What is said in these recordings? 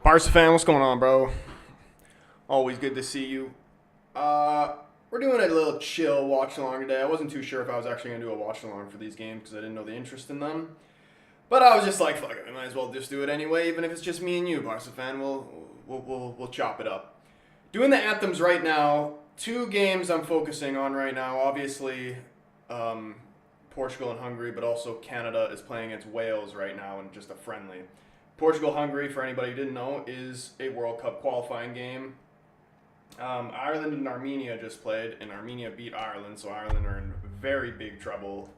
Barca fan, what's going on, bro? Always good to see you. We're doing a little chill watch along today. I wasn't too sure if I was actually going to do a watch along for these games because I didn't know the interest in them. But I was just like, fuck it, I might as well just do it anyway, even if it's just me and you, Barca fan. We'll chop it up. Doing the anthems right now. Two games I'm focusing on right now. Obviously, Portugal and Hungary, but also Canada is playing against Wales right now in just a friendly. Portugal-Hungary, for anybody who didn't know, is a World Cup qualifying game. Ireland and Armenia just played, and Armenia beat Ireland, so Ireland are in very big trouble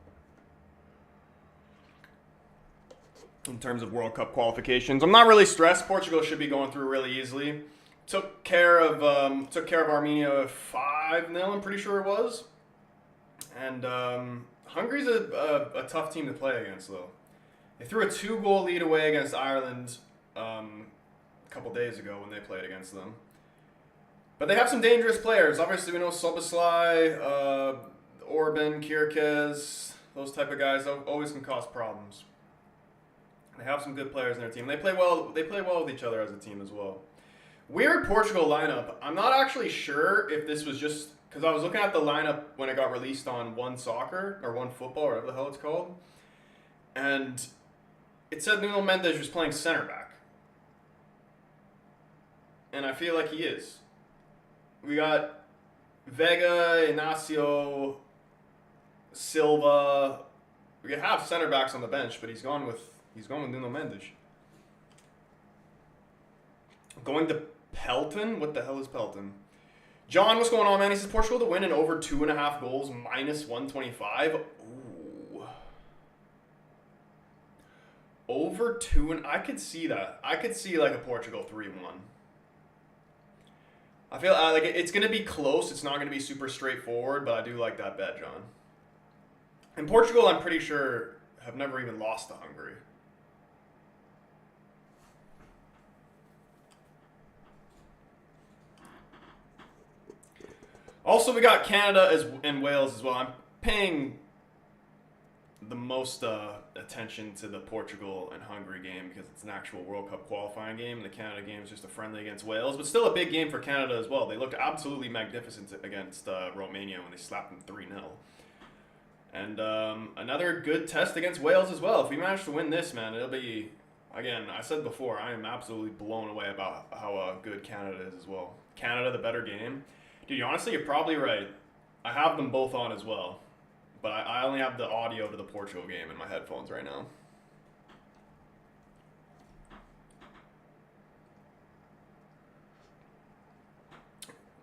in terms of World Cup qualifications. I'm not really stressed. Portugal should be going through really easily. Took care of Armenia 5-0, I'm pretty sure it was. And Hungary's a tough team to play against, though. They threw a 2-goal lead away against Ireland a couple days ago when they played against them. But they have some dangerous players. Obviously, we know Soboslai, Orban, Kirkez, those type of guys always can cause problems. They have some good players in their team. They play well. They play well with each other as a team as well. Weird Portugal lineup. I'm not actually sure if this was just because I was looking at the lineup when it got released on One Soccer or One Football, or whatever the hell it's called, and it said Nuno Mendes was playing center back, and I feel like he is. We got Vega, Inacio, Silva. We have center backs on the bench, but he's gone with Nuno Mendes. Going to Pelton? What the hell is Pelton? John, what's going on, man? He says Portugal to win and over 2.5 goals, minus 125. Ooh. Over 2, and I could see that. I could see like a Portugal 3-1. I feel like it's going to be close. It's not going to be super straightforward, but I do like that bet, John. And Portugal, I'm pretty sure, have never even lost to Hungary. Also, we got Canada and Wales as well. I'm paying the most attention to the Portugal and Hungary game because it's an actual World Cup qualifying game. The Canada game is just a friendly against Wales, but still a big game for Canada as well. They looked absolutely magnificent against Romania when they slapped them 3-0. And another good test against Wales as well. If we manage to win this, man, it'll be, again, I said before, I am absolutely blown away about how good Canada is as well. Canada, the better game. Dude, honestly, you're probably right. I have them both on as well. But I only have the audio to the Portugal game in my headphones right now.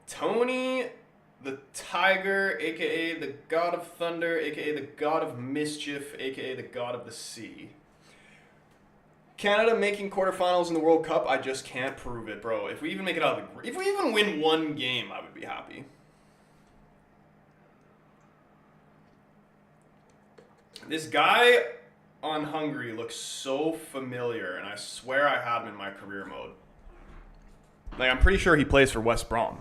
Tony the Tiger, a.k.a. the God of Thunder, a.k.a. the God of Mischief, a.k.a. the God of the Sea. Canada making quarterfinals in the World Cup, I just can't prove it, bro. If we even make it out of the group, if we even win one game, I would be happy. This guy on Hungary looks so familiar, and I swear I had him in my career mode. Like, I'm pretty sure he plays for West Brom.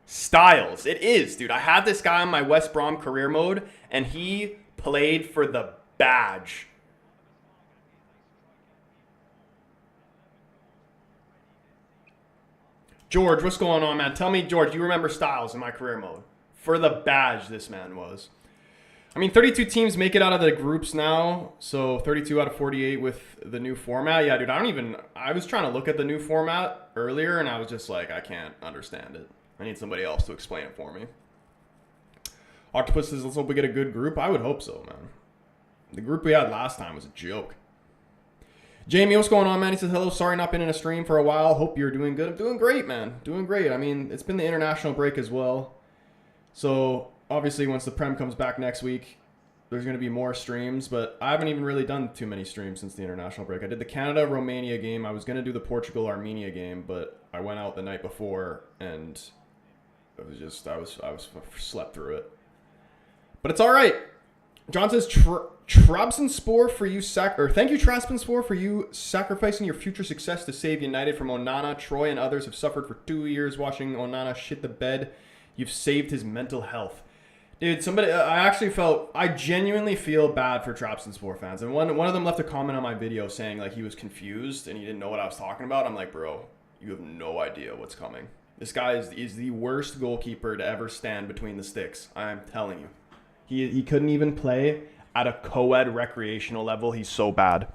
Styles. It is, dude. I had this guy on my West Brom career mode, and he played for the Badge. George, what's going on, man? Tell me, George, do you remember Styles in my career mode? For the Badge, this man was. I mean, 32 teams make it out of the groups now, so 32 out of 48 with the new format. Yeah, dude, I was trying to look at the new format earlier, and I was just like, I can't understand it. I need somebody else to explain it for me. Octopus says, let's hope we get a good group. I would hope so, man. The group we had last time was a joke. Jamie, what's going on, man? He says, hello, sorry not been in a stream for a while. Hope you're doing good. I'm doing great, man. Doing great. I mean, it's been the international break as well. So, obviously, once the Prem comes back next week, there's going to be more streams. But I haven't even really done too many streams since the international break. I did the Canada-Romania game. I was going to do the Portugal-Armenia game, but I went out the night before, and it was just, I slept through it. But it's all right. John says, Trabzonspor for you thank you, Trabzonspor, for you sacrificing your future success to save United from Onana. Troy and others have suffered for 2 years watching Onana shit the bed. You've saved his mental health. Dude, I genuinely feel bad for Trabzonspor fans. And one of them left a comment on my video saying like he was confused and he didn't know what I was talking about. I'm like, bro, you have no idea what's coming. This guy is the worst goalkeeper to ever stand between the sticks. I'm telling you. He couldn't even play at a co-ed recreational level. He's so bad.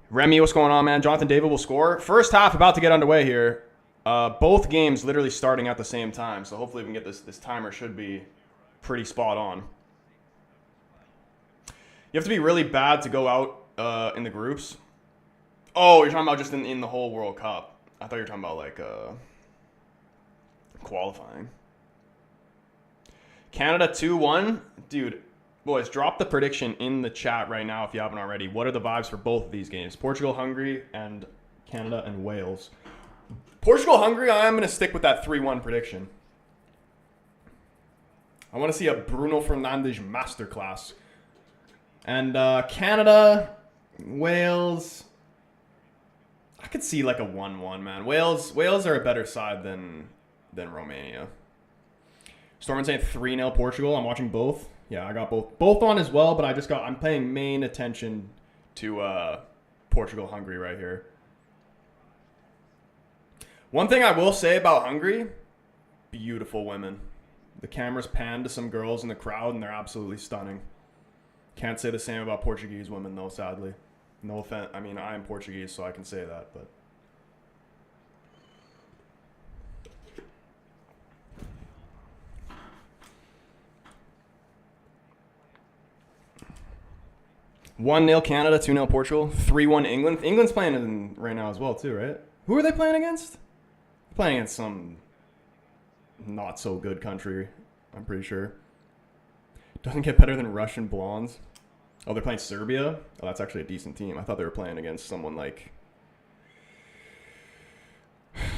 Remy, what's going on, man? Jonathan David will score. First half about to get underway here. Both games literally starting at the same time, so hopefully we can get this timer should be pretty spot on. You have to be really bad to go out in the groups. Oh, you're talking about just in the whole World Cup. I thought you were talking about like qualifying. Canada 2-1. Dude, boys, drop the prediction in the chat right now if you haven't already. What are the vibes for both of these games? Portugal, Hungary, and Canada and Wales. Portugal, Hungary, I am going to stick with that 3-1 prediction. I want to see a Bruno Fernandes masterclass. And Canada, Wales, I could see like a 1-1, man. Wales are a better side than Romania. Storman saying 3-0 Portugal. I'm watching both. Yeah, I got both on as well, but I'm paying main attention to Portugal, Hungary right here. One thing I will say about Hungary, beautiful women. The cameras pan to some girls in the crowd, and they're absolutely stunning. Can't say the same about Portuguese women, though, sadly. No offense. I mean, I am Portuguese, so I can say that, but... "1-0 Canada, 2-0 Portugal, 3-1 England." England's playing right now as well, too, right? Who are they playing against? Playing against some not so good country, I'm pretty sure. Doesn't get better than Russian blondes. Oh, they're playing Serbia? Oh, that's actually a decent team. I thought they were playing against someone like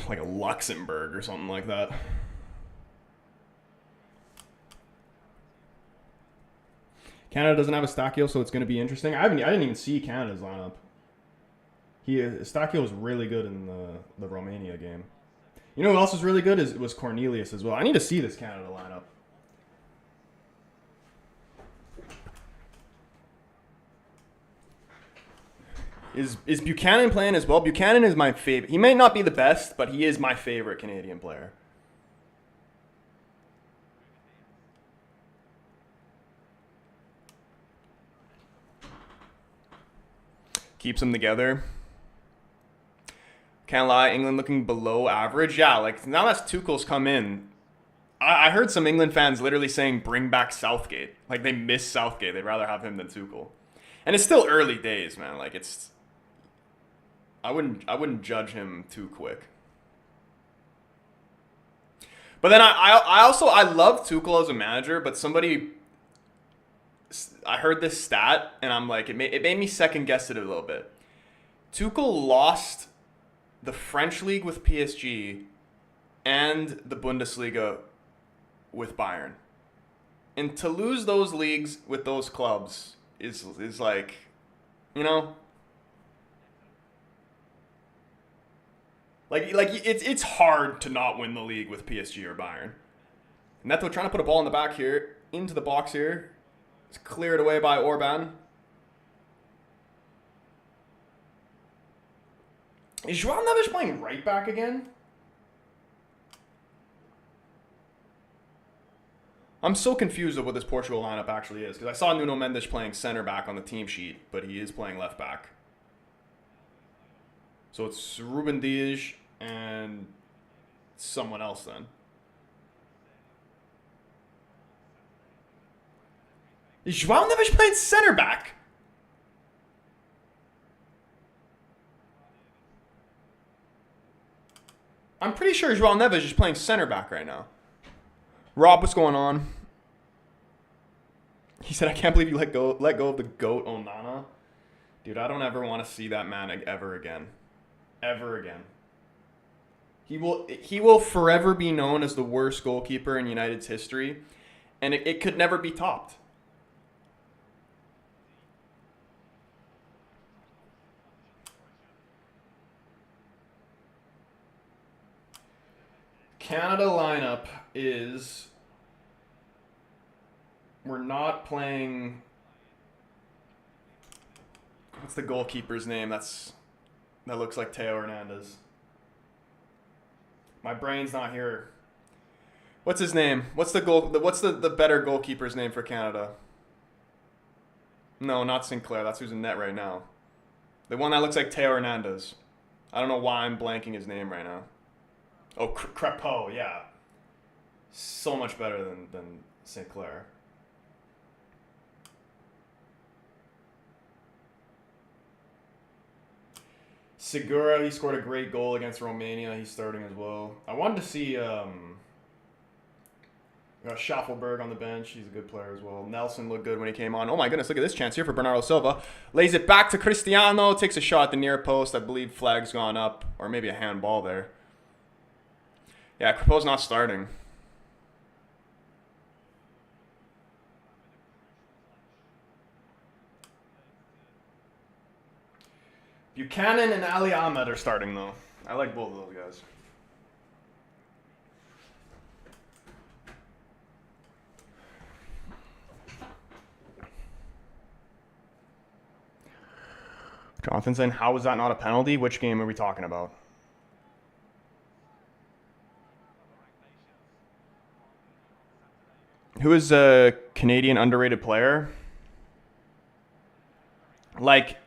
a Luxembourg or something like that. Canada doesn't have a Stakio, so it's going to be interesting. I didn't even see Canada's lineup. Stakio was really good in the Romania game. You know who else was really good? Was Cornelius as well. I need to see this Canada lineup. Is Buchanan playing as well? Buchanan is my favorite. He may not be the best, but he is my favorite Canadian player. Keeps them together. Can't lie, England looking below average. Yeah, like now that Tuchel's come in, I heard some England fans literally saying bring back Southgate. Like they miss Southgate. They'd rather have him than Tuchel. And it's still early days, man. Like I wouldn't judge him too quick. But then I love Tuchel as a manager, but I heard this stat and I'm like it made me second guess it a little bit. Tuchel lost the French league with PSG and the Bundesliga with Bayern. And to lose those leagues with those clubs is like, you know, like it's hard to not win the league with PSG or Bayern. Neto trying to put a ball in the back here, into the box here. It's cleared away by Orban. Is João Neves playing right back again? I'm so confused of what this Portugal lineup actually is, because I saw Nuno Mendes playing center back on the team sheet, but he is playing left back. So it's Ruben Dias and someone else then. Is João Neves playing center back? I'm pretty sure João Neves is playing center back right now. Rob, what's going on? He said, I can't believe you let go of the GOAT Onana. Dude, I don't ever want to see that man ever again. Ever again. He will forever be known as the worst goalkeeper in United's history, and it could never be topped. Canada lineup is We're not playing. What's the goalkeeper's name? That looks like Teo Hernandez. My brain's not here. What's his name? What's the better goalkeeper's name for Canada? No, not Sinclair. That's who's in net right now. The one that looks like Teo Hernandez. I don't know why I'm blanking his name right now. Oh, Crepeau, yeah. So much better than Sinclair. Segura, he scored a great goal against Romania. He's starting as well. I wanted to see Schaffelberg on the bench. He's a good player as well. Nelson looked good when he came on. Oh my goodness, look at this chance here for Bernardo Silva. Lays it back to Cristiano. Takes a shot at the near post. I believe flag's gone up. Or maybe a handball there. Yeah, Crepeau's not starting. Buchanan and Ali Ahmed are starting, though. I like both of those guys. Jonathan saying, how was that not a penalty? Which game are we talking about? Who is a Canadian underrated player? Like,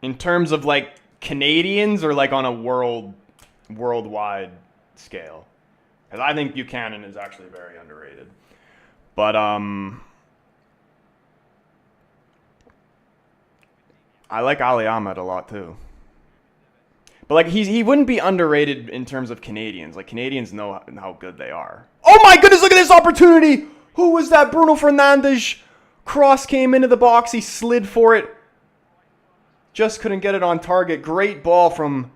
in terms of, like, Canadians or, like, on a worldwide scale? Because I think Buchanan is actually very underrated. But, I like Ali Ahmed a lot, too. But, like, he wouldn't be underrated in terms of Canadians. Like, Canadians know how good they are. Oh, my goodness, look at this opportunity! Who was that? Bruno Fernandes. Cross came into the box. He slid for it. Just couldn't get it on target. Great ball from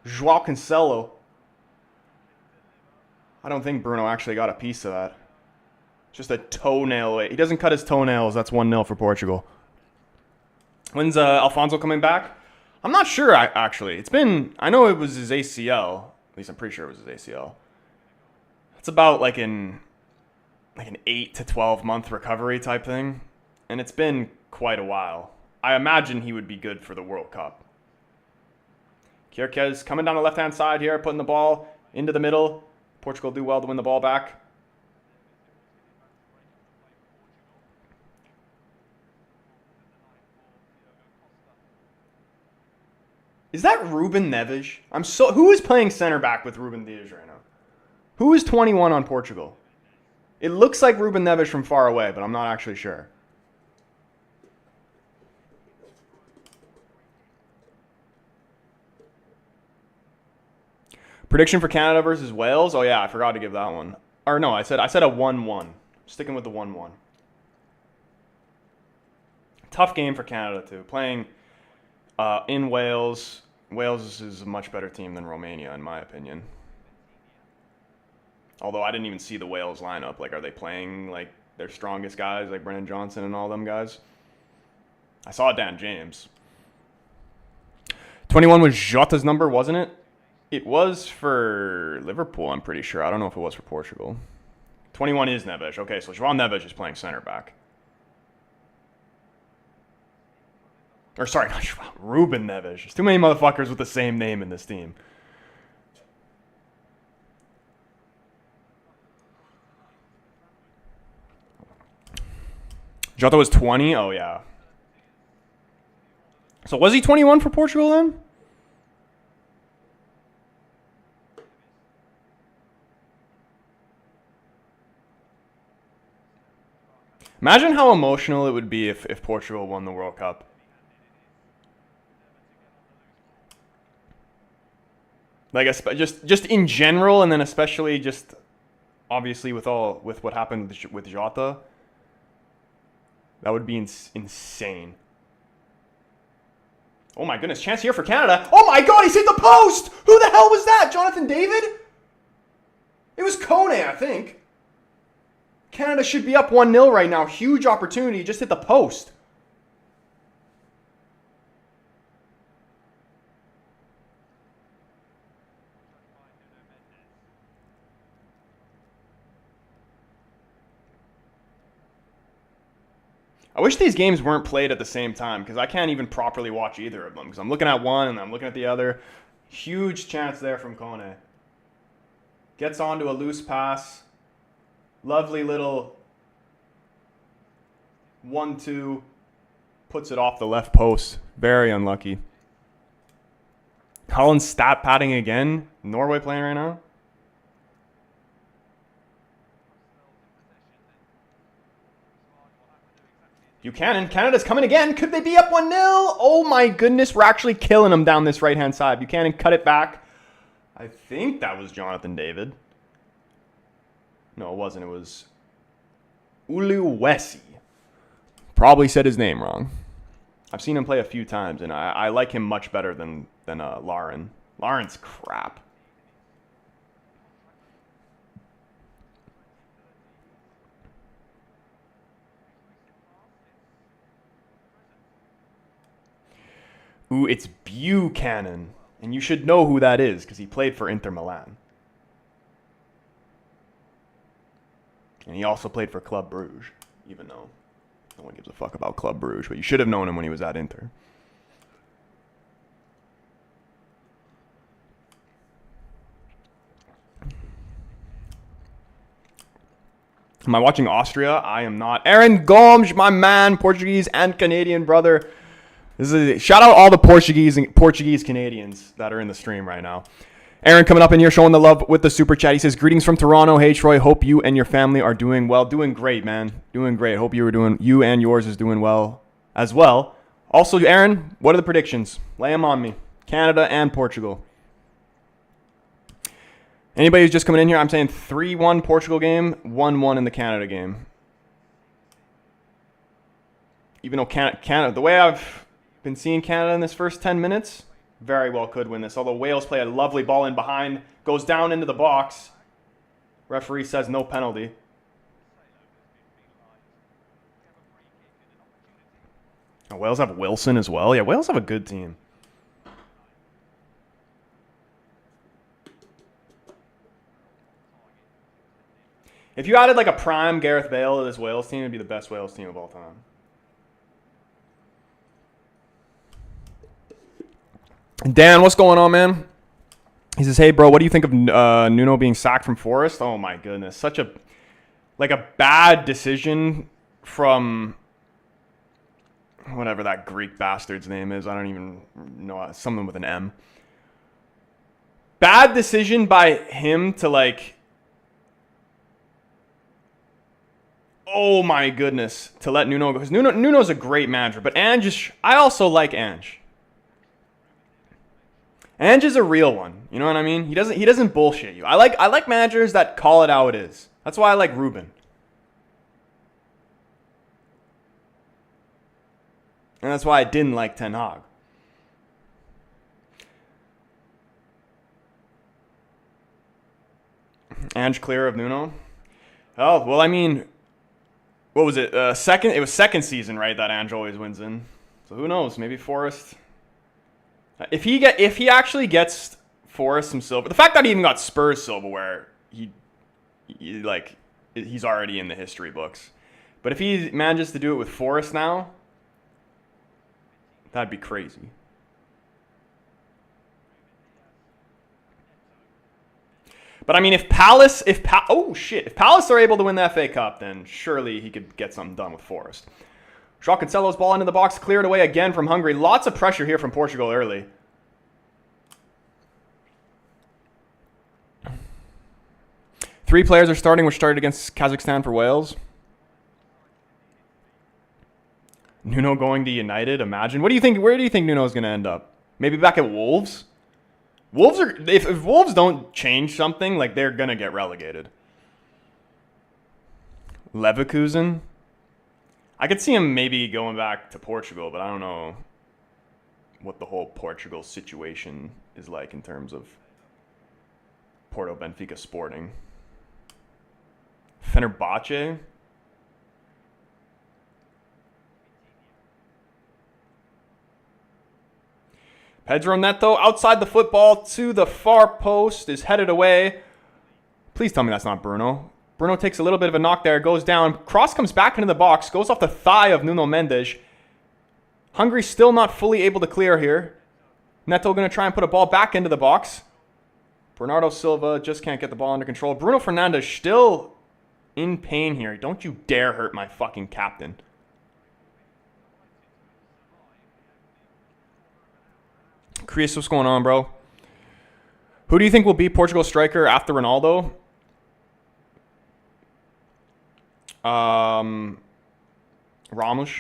João Cancelo. I don't think Bruno actually got a piece of that. Just a toenail away. He doesn't cut his toenails. That's 1-0 for Portugal. When's Alfonso coming back? I'm not sure, actually. It's been... I know it was his ACL. At least I'm pretty sure it was his ACL. It's about like an 8 to 12 month recovery type thing. And it's been quite a while. I imagine he would be good for the World Cup. Kierke's coming down the left-hand side here, putting the ball into the middle. Portugal do well to win the ball back. Is that Ruben Neves? Who is playing center back with Ruben Dias right now? Who is 21 on Portugal? It looks like Ruben Neves from far away, but I'm not actually sure. Prediction for Canada versus Wales? Oh yeah, I forgot to give that one. Or no, I said a 1-1. Sticking with the 1-1. Tough game for Canada too. Playing in Wales. Wales is a much better team than Romania, in my opinion. Although I didn't even see the Wales lineup. Like, are they playing like their strongest guys, like Brennan Johnson and all them guys? I saw Dan James. 21 was Jota's number, wasn't it? It was for Liverpool, I'm pretty sure. I don't know if it was for Portugal. 21 is Neves. Okay, so João Neves is playing center back. Or sorry, not João, Ruben Neves. There's too many motherfuckers with the same name in this team. Jota was 20? Oh, yeah. So was he 21 for Portugal then? Imagine how emotional it would be if Portugal won the World Cup. Like, just in general, and then especially just obviously with what happened with Jota. That would be insane. Oh my goodness, chance here for Canada. Oh my god, he's hit the post! Who the hell was that? Jonathan David? It was Kone, I think. Canada should be up 1-0 right now. Huge opportunity. Just hit the post. I wish these games weren't played at the same time because I can't even properly watch either of them because I'm looking at one and I'm looking at the other. Huge chance there from Kone. Gets onto a loose pass. Lovely little 1-2. Puts it off the left post. Very unlucky. Holland's stat padding again. Norway playing right now. Buchanan. Canada's coming again. Could they be up 1-0? Oh my goodness. We're actually killing them down this right-hand side. Buchanan cut it back. I think that was Jonathan David. No, it wasn't. It was Uluwesi. Probably said his name wrong. I've seen him play a few times, and I like him much better than Lauren. Lauren's crap. Ooh, it's Buchanan. And you should know who that is because he played for Inter Milan. And he also played for Club Bruges, even though no one gives a fuck about Club Bruges. But you should have known him when he was at Inter. Am I watching Austria? I am not. Aaron Gomes, my man, Portuguese and Canadian brother. This is shout out all the Portuguese Canadians that are in the stream right now. Aaron coming up in here showing the love with the super chat. He says, greetings from Toronto. Hey, Troy. Hope you and your family are doing well. Doing great, man. Doing great. Hope you and yours is doing well as well. Also, Aaron, what are the predictions? Lay them on me. Canada and Portugal. Anybody who's just coming in here, I'm saying 3-1 Portugal game, 1-1 in the Canada game. Even though Canada, the way I've been seeing Canada in this first 10 minutes, very well could win this. Although Wales play a lovely ball in behind, goes down into the box. Referee says no penalty. Oh, Wales have Wilson as well. Yeah, Wales have a good team. If you added like a prime Gareth Bale to this Wales team, it'd be the best Wales team of all time. Dan, what's going on, man? He says, hey, bro, what do you think of Nuno being sacked from Forest? Oh, my goodness. Such a bad decision from whatever that Greek bastard's name is. I don't even know. Something with an M. Bad decision by him to, oh, my goodness, to let Nuno go. Because Nuno's a great manager, but Ange, I also like Ange. Ange is a real one. You know what I mean? He doesn't bullshit you. I like managers that call it how it is. That's why I like Ruben. And that's why I didn't like Ten Hag. Ange clear of Nuno? Oh, well, I mean, what was it? It was second season, right, that Ange always wins in. So who knows? Maybe Forest. If he actually gets Forest some silver, the fact that he even got Spurs silverware, he's already in the history books. But if he manages to do it with Forest now, that'd be crazy. But I mean, if Palace are able to win the FA Cup, then surely he could get something done with Forest. Joao Cancelo's ball into the box, cleared away again from Hungary. Lots of pressure here from Portugal early. Three players are starting, which started against Kazakhstan for Wales. Nuno going to United, imagine. What do you think? Where do you think Nuno's going to end up? Maybe back at Wolves? Wolves are if Wolves don't change something, they're going to get relegated. Leverkusen? I could see him maybe going back to Portugal, but I don't know what the whole Portugal situation is like in terms of Porto, Benfica, Sporting. Fenerbahce? Pedro Neto outside the football to the far post is headed away. Please tell me that's not Bruno. Bruno takes a little bit of a knock there, goes down. Cross comes back into the box, goes off the thigh of Nuno Mendes. Hungary still not fully able to clear here. Neto going to try and put a ball back into the box. Bernardo Silva just can't get the ball under control. Bruno Fernandes still in pain here. Don't you dare hurt my fucking captain. Chris, what's going on, bro? Who do you think will be Portugal striker after Ronaldo? Ramos. What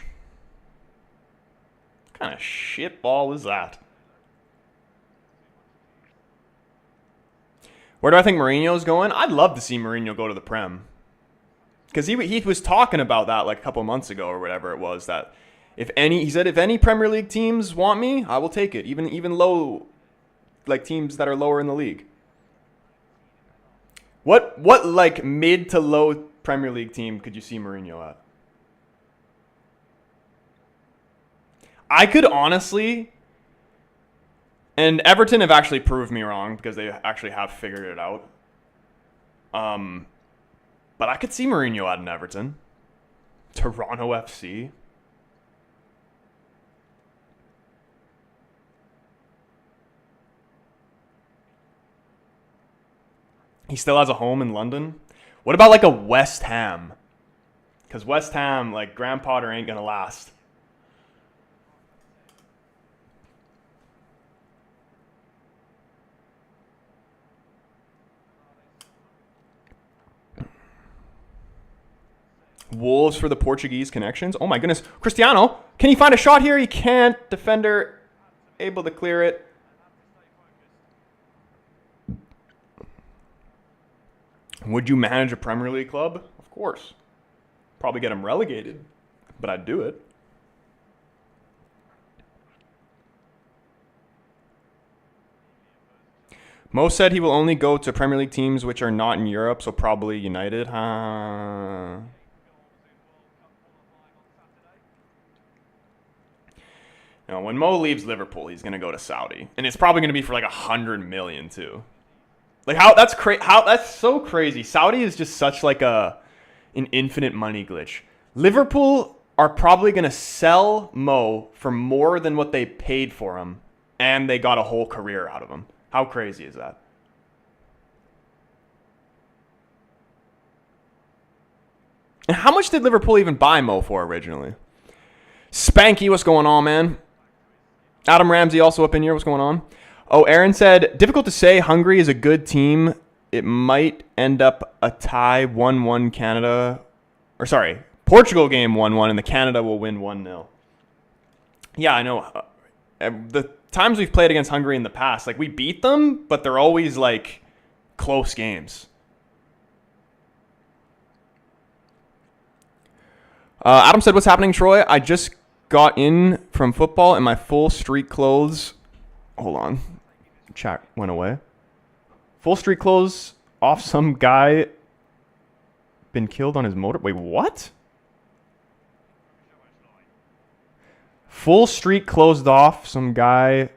kind of shit ball is that? Where do I think Mourinho's going? I'd love to see Mourinho go to the Prem. Because he was talking about that like a couple months ago or whatever it was. That he said if any Premier League teams want me, I will take it. Even low, like teams that are lower in the league. What like mid to low Premier League team could you see Mourinho at? I could honestly, and Everton have actually proved me wrong because they actually have figured it out. But I could see Mourinho at an Everton. Toronto FC. He still has a home in London. What about like a West Ham? Because West Ham, like Graham Potter ain't going to last. Wolves for the Portuguese connections. Oh my goodness. Cristiano, can he find a shot here? He can't. Defender able to clear it. Would you manage a Premier League club? Of course. Probably get him relegated, but I'd do it. Mo said he will only go to Premier League teams which are not in Europe, so probably United. No, when Mo leaves Liverpool, he's gonna go to Saudi, and it's probably gonna be for like 100 million too. Like that's so crazy. Saudi is just such like an infinite money glitch. Liverpool are probably gonna sell Mo for more than what they paid for him, and they got a whole career out of him. How crazy is that? And how much did Liverpool even buy Mo for originally? Spanky, what's going on, man? Adam Ramsey also up in here. What's going on? Oh, Aaron said, difficult to say. Hungary is a good team. It might end up a tie 1-1 Canada. Or sorry, Portugal game 1-1 and the Canada will win 1-0. Yeah, I know. The times we've played against Hungary in the past, like we beat them, but they're always like close games. Adam said, what's happening, Troy? I just got in from football in my full street clothes. Hold on. Chat went away. Full street clothes off some guy been killed on his motor. Wait, what? Full street closed off some guy.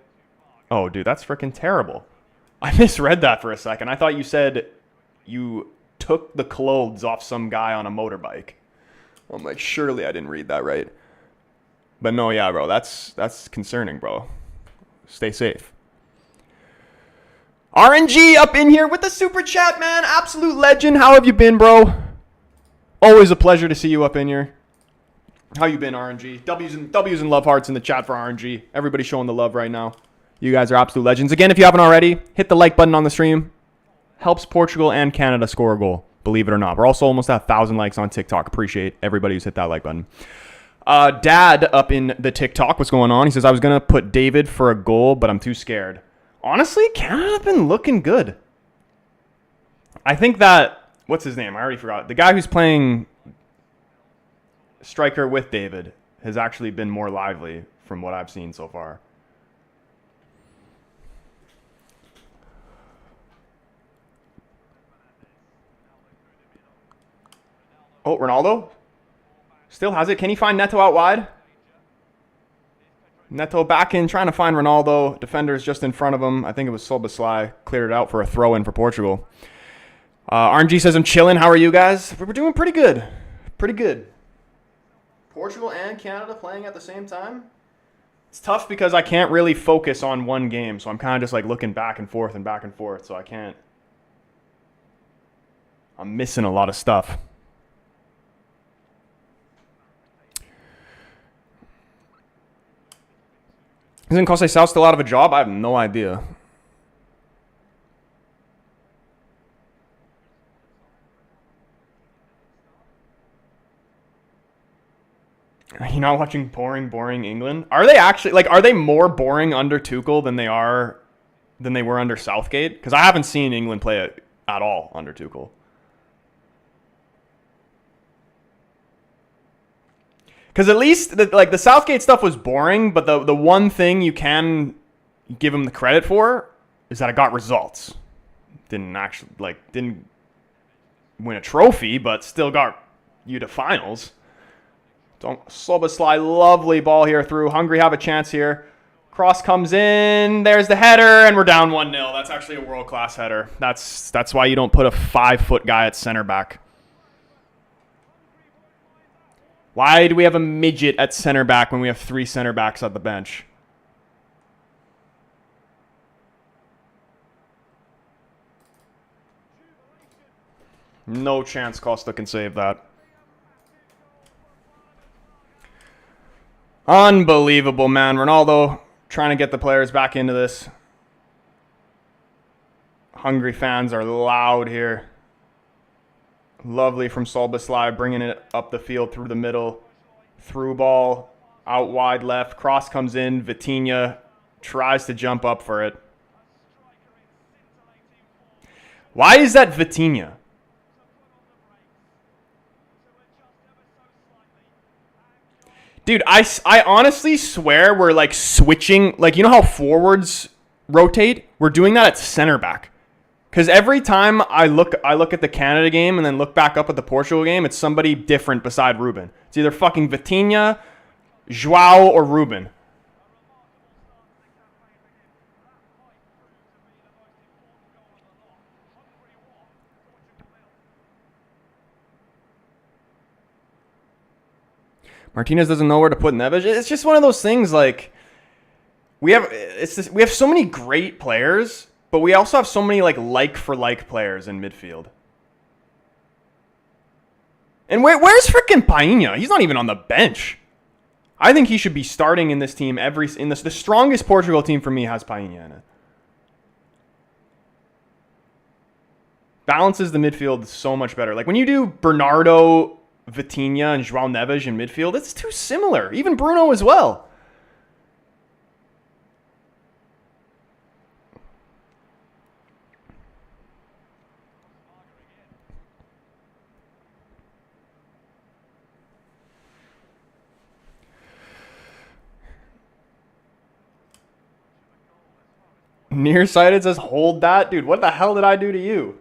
Oh, dude, that's freaking terrible. I misread that for a second. I thought you said you took the clothes off some guy on a motorbike. I'm like, surely I didn't read that right. But no, yeah, bro, that's concerning, bro. Stay safe. RNG up in here with the super chat, man. Absolute legend. How have you been, bro? Always a pleasure to see you up in here. How you been, RNG? W's and love hearts in the chat for RNG. Everybody showing the love right now. You guys are absolute legends. Again, if you haven't already, hit the like button on the stream. Helps Portugal and Canada score a goal. Believe it or not. We're also almost at 1,000 likes on TikTok. Appreciate everybody who's hit that like button. Dad up in the TikTok. What's going on? He says, I was going to put David for a goal, but I'm too scared. Honestly, Canada's been looking good. I think that, what's his name? I already forgot. The guy who's playing striker with David has actually been more lively from what I've seen so far. Oh, Ronaldo still has it. Can he find Neto out wide? Neto back in, trying to find Ronaldo. Defender's just in front of him. I think it was Soboslai. Cleared it out for a throw-in for Portugal. RNG says, I'm chilling. How are you guys? We're doing pretty good. Pretty good. Portugal and Canada playing at the same time? It's tough because I can't really focus on one game, so I'm kind of just like looking back and forth, so I can't. I'm missing a lot of stuff. Isn't Costa South still out of a job? I have no idea. Are you not watching boring England? Are they actually, like, are they more boring under Tuchel than they were under Southgate? Because I haven't seen England play it at all under Tuchel. Because at least, the Southgate stuff was boring, but the one thing you can give him the credit for is that it got results. Didn't win a trophy, but still got you to finals. Sloboslai, lovely ball here through. Hungary have a chance here. Cross comes in. There's the header, and we're down 1-0. That's actually a world-class header. That's why you don't put a 5-foot guy at center back. Why do we have a midget at center back when we have 3 center backs at the bench? No chance Costa can save that. Unbelievable, man. Ronaldo trying to get the players back into this. Hungry fans are loud here. Lovely from Solbaslai, bringing it up the field through the middle. Through ball, out wide left. Cross comes in. Vitinha tries to jump up for it. Why is that Vitinha? Dude, I honestly swear we're like switching. Like, you know how forwards rotate? We're doing that at center back. Because every time I look at the Canada game and then look back up at the Portugal game, it's somebody different beside Ruben. It's either fucking Vitinha, Joao, or Ruben. Martinez doesn't know where to put Neves. It's just one of those things. Like, we have so many great players, but we also have so many like for like players in midfield. And where's freaking Painha? He's not even on the bench. I think he should be starting in this team the strongest Portugal team for me has Painha in it. Balances the midfield so much better. Like when you do Bernardo, Vitinha, and João Neves in midfield, it's too similar. Even Bruno as well. Nearsighted says, hold that. Dude, what the hell did I do to you?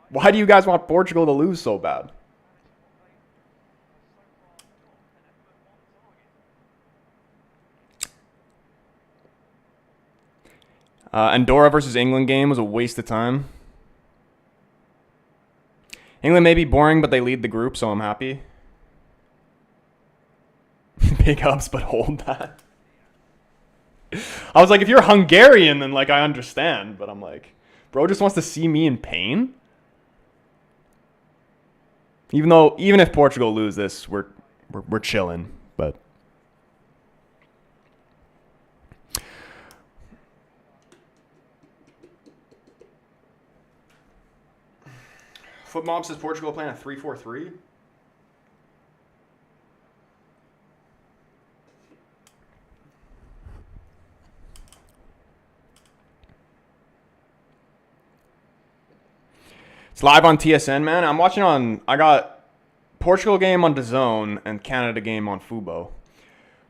Why do you guys want Portugal to lose so bad? Andorra versus England game was a waste of time. England may be boring, but they lead the group, so I'm happy. Big ups, but hold that. I was like, if you're Hungarian, then like I understand, but I'm like, bro just wants to see me in pain. Even if Portugal lose this, we're chilling, but Footmob says Portugal playing a 3-4-3. It's live on TSN, man. I'm watching I got Portugal game on DAZN and Canada game on Fubo.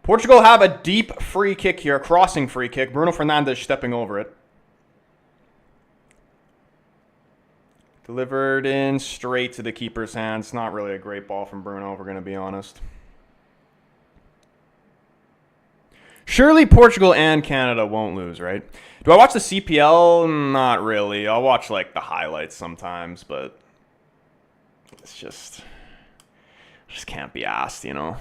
Portugal have a deep free kick here, crossing free kick. Bruno Fernandes stepping over it. Delivered in straight to the keeper's hands. Not really a great ball from Bruno, if we're going to be honest. Surely Portugal and Canada won't lose, right? Do I watch the CPL? Not really. I'll watch like the highlights sometimes, but it's just can't be asked, you know.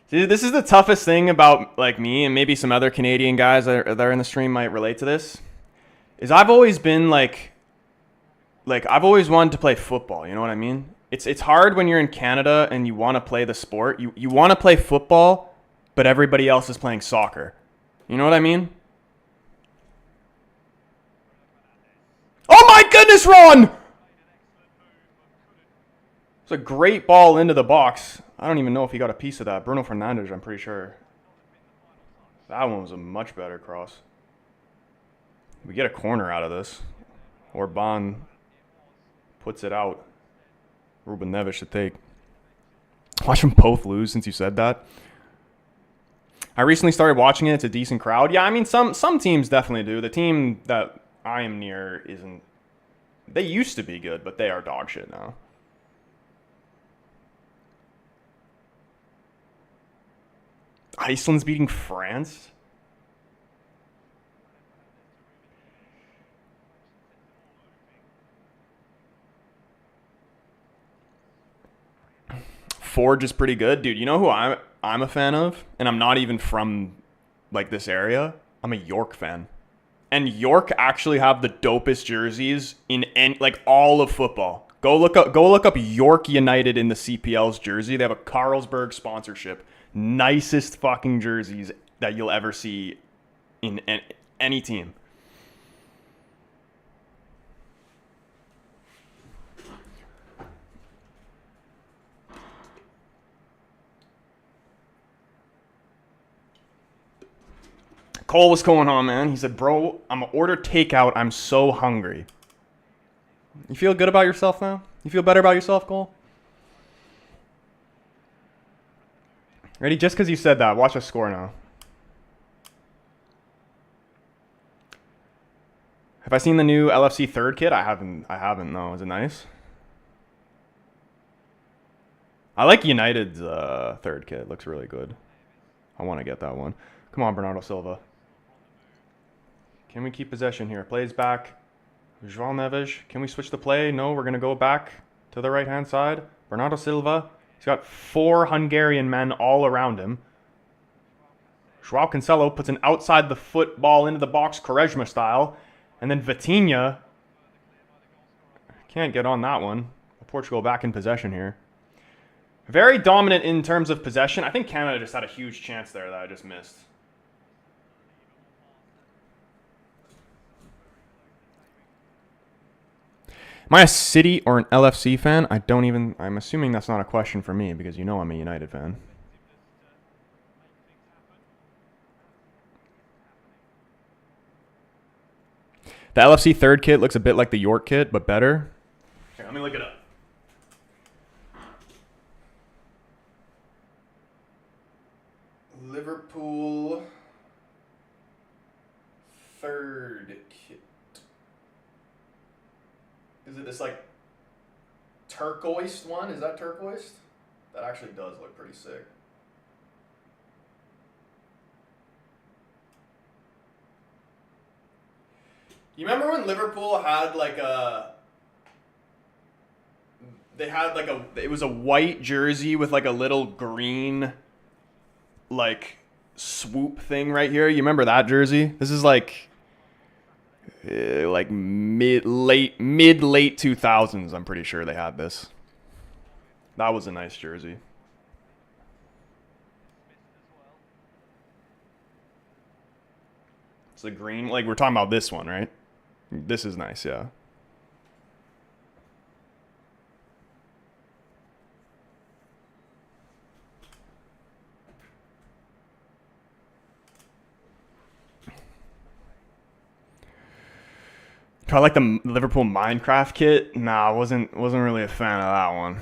See, this is the toughest thing about like me and maybe some other Canadian guys that are in the stream might relate to this. Is I've always been like I've always wanted to play football. You know what I mean? It's hard when you're in Canada and you want to play the sport. You want to play football, but everybody else is playing soccer. You know what I mean? Oh my goodness, Ron! It's a great ball into the box. I don't even know if he got a piece of that. Bruno Fernandes, I'm pretty sure. That one was a much better cross. We get a corner out of this. Orban puts it out. Ruben Neves should take. Watch them both lose since you said that. I recently started watching it. It's a decent crowd. Yeah, I mean, some teams definitely do. The team that I am near isn't. They used to be good, but they are dog shit now. Iceland's beating France? Forge is pretty good. Dude, you know who I'm a fan of? And I'm not even from like this area. I'm a York fan. And York actually have the dopest jerseys in like all of football. Go look up York United in the CPL's jersey. They have a Carlsberg sponsorship. Nicest fucking jerseys that you'll ever see in any team. Cole, what's going on, man? He said, bro, I'm going to order takeout. I'm so hungry. You feel good about yourself now? You feel better about yourself, Cole? Ready? Just because you said that, watch us score now. Have I seen the new LFC third kit? I haven't, no. Is it nice? I like United's third kit. It looks really good. I want to get that one. Come on, Bernardo Silva. Can we keep possession here? Plays back. João Neves. Can we switch the play? No, we're going to go back to the right-hand side. Bernardo Silva. He's got 4 Hungarian men all around him. João Cancelo puts an outside-the-foot ball into the box, Quaresma style. And then Vitinha. Can't get on that one. Portugal back in possession here. Very dominant in terms of possession. I think Canada just had a huge chance there that I just missed. Am I a City or an LFC fan? I'm assuming that's not a question for me because you know I'm a United fan. The LFC third kit looks a bit like the York kit, but better. Here, let me look it up. Liverpool third kit. Is it this like turquoise one? Is that turquoise? That actually does look pretty sick. You remember when Liverpool had like a... They had like a... It was a white jersey with like a little green like swoop thing right here. You remember that jersey? This is like mid late 2000s. I'm pretty sure they had this. That was a nice jersey. It's the green, like we're talking about this one, right? This is nice, yeah. I like the Liverpool Minecraft kit. Nah, I wasn't really a fan of that one.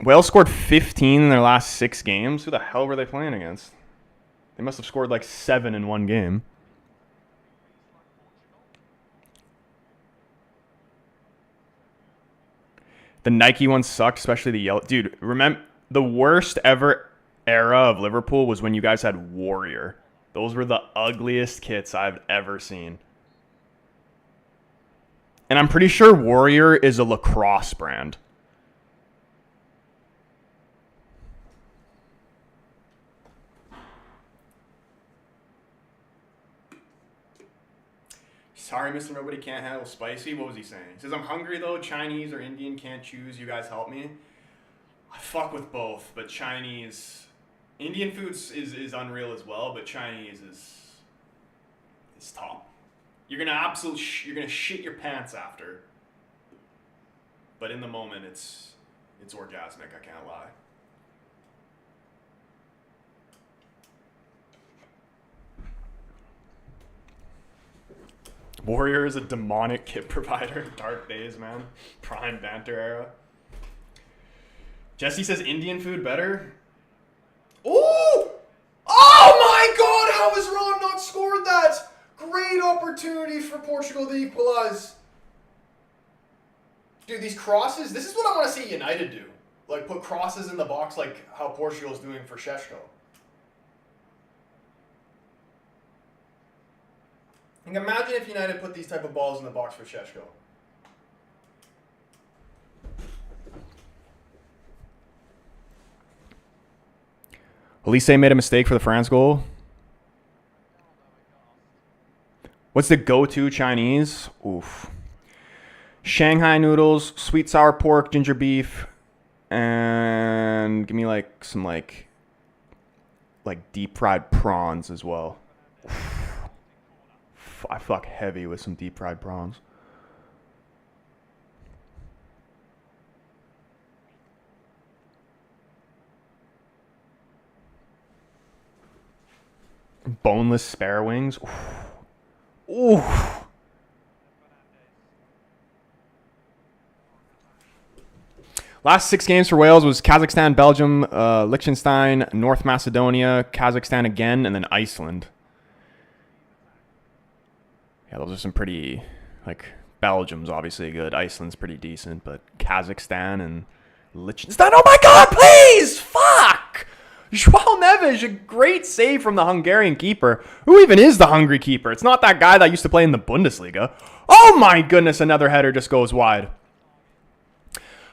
Wales scored 15 in their last 6 games. Who the hell were they playing against? They must have scored like 7 in one game. The Nike ones sucked, especially the yellow. Dude, remember the worst ever era of Liverpool was when you guys had Warrior. Those were the ugliest kits I've ever seen. And I'm pretty sure Warrior is a lacrosse brand. Sorry, Mr. Nobody can't handle spicy. What was he saying? He says, I'm hungry though. Chinese or Indian, can't choose. You guys help me. I fuck with both, but Chinese... Indian food is unreal as well, but Chinese is top. You're gonna shit your pants after. But in the moment, it's orgasmic. I can't lie. Warrior is a demonic kit provider. Dark days, man. Prime banter era. Jesse says Indian food better. Ooh! Oh my God! How has Ron not scored that? Great opportunity for Portugal to equalize. Dude, these crosses, this is what I want to see United do. Like, put crosses in the box like how Portugal's doing for Šeško. Like, imagine if United put these type of balls in the box for Šeško. Elise made a mistake for the France goal. What's the go-to Chinese? Oof. Shanghai noodles, sweet sour pork, ginger beef, and give me like some like deep fried prawns as well. Oof. I fuck heavy with some deep fried prawns. Boneless spare wings. Ooh. Ooh. Last 6 games for Wales was Kazakhstan, Belgium, Liechtenstein, North Macedonia, Kazakhstan again, and then Iceland. Yeah, those are some pretty, like, Belgium's obviously good. Iceland's pretty decent, but Kazakhstan and Liechtenstein. Oh my God, please! Fuck! João Neves, a great save from the Hungarian keeper. Who even is the Hungary keeper? It's not that guy that used to play in the Bundesliga. Oh my goodness, another header just goes wide.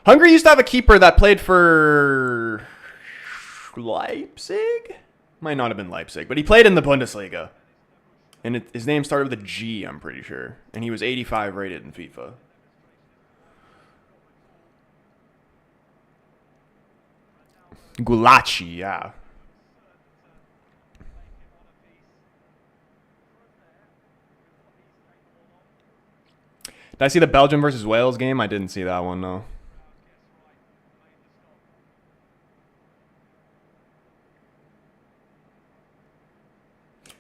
Hungary used to have a keeper that played for Leipzig? Might not have been Leipzig, but he played in the Bundesliga. And his name started with a G, I'm pretty sure. And he was 85 rated in FIFA. Gulaci, yeah. Did I see the Belgium versus Wales game? I didn't see that one, no.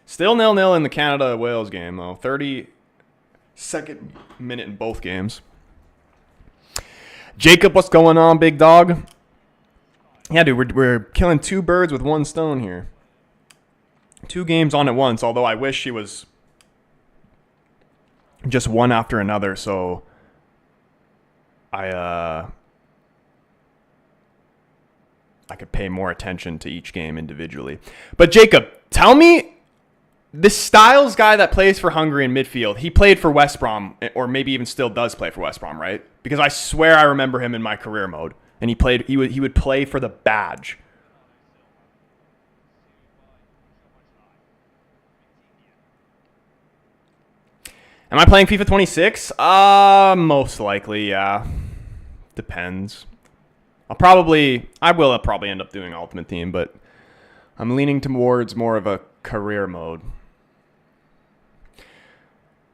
Still 0-0 in the Canada-Wales game, though. 32nd minute in both games. Jacob, what's going on, big dog? Yeah, dude, we're killing 2 birds with 1 stone here. 2 games on at once, although I wish she was just one after another, so I could pay more attention to each game individually. But Jacob, tell me, this Styles guy that plays for Hungary in midfield, he played for West Brom, or maybe even still does play for West Brom, right? Because I swear I remember him in my career mode. And he would play for the badge. Am I playing FIFA 26? Most likely, yeah. Depends. I will probably end up doing Ultimate Team, but I'm leaning towards more of a career mode.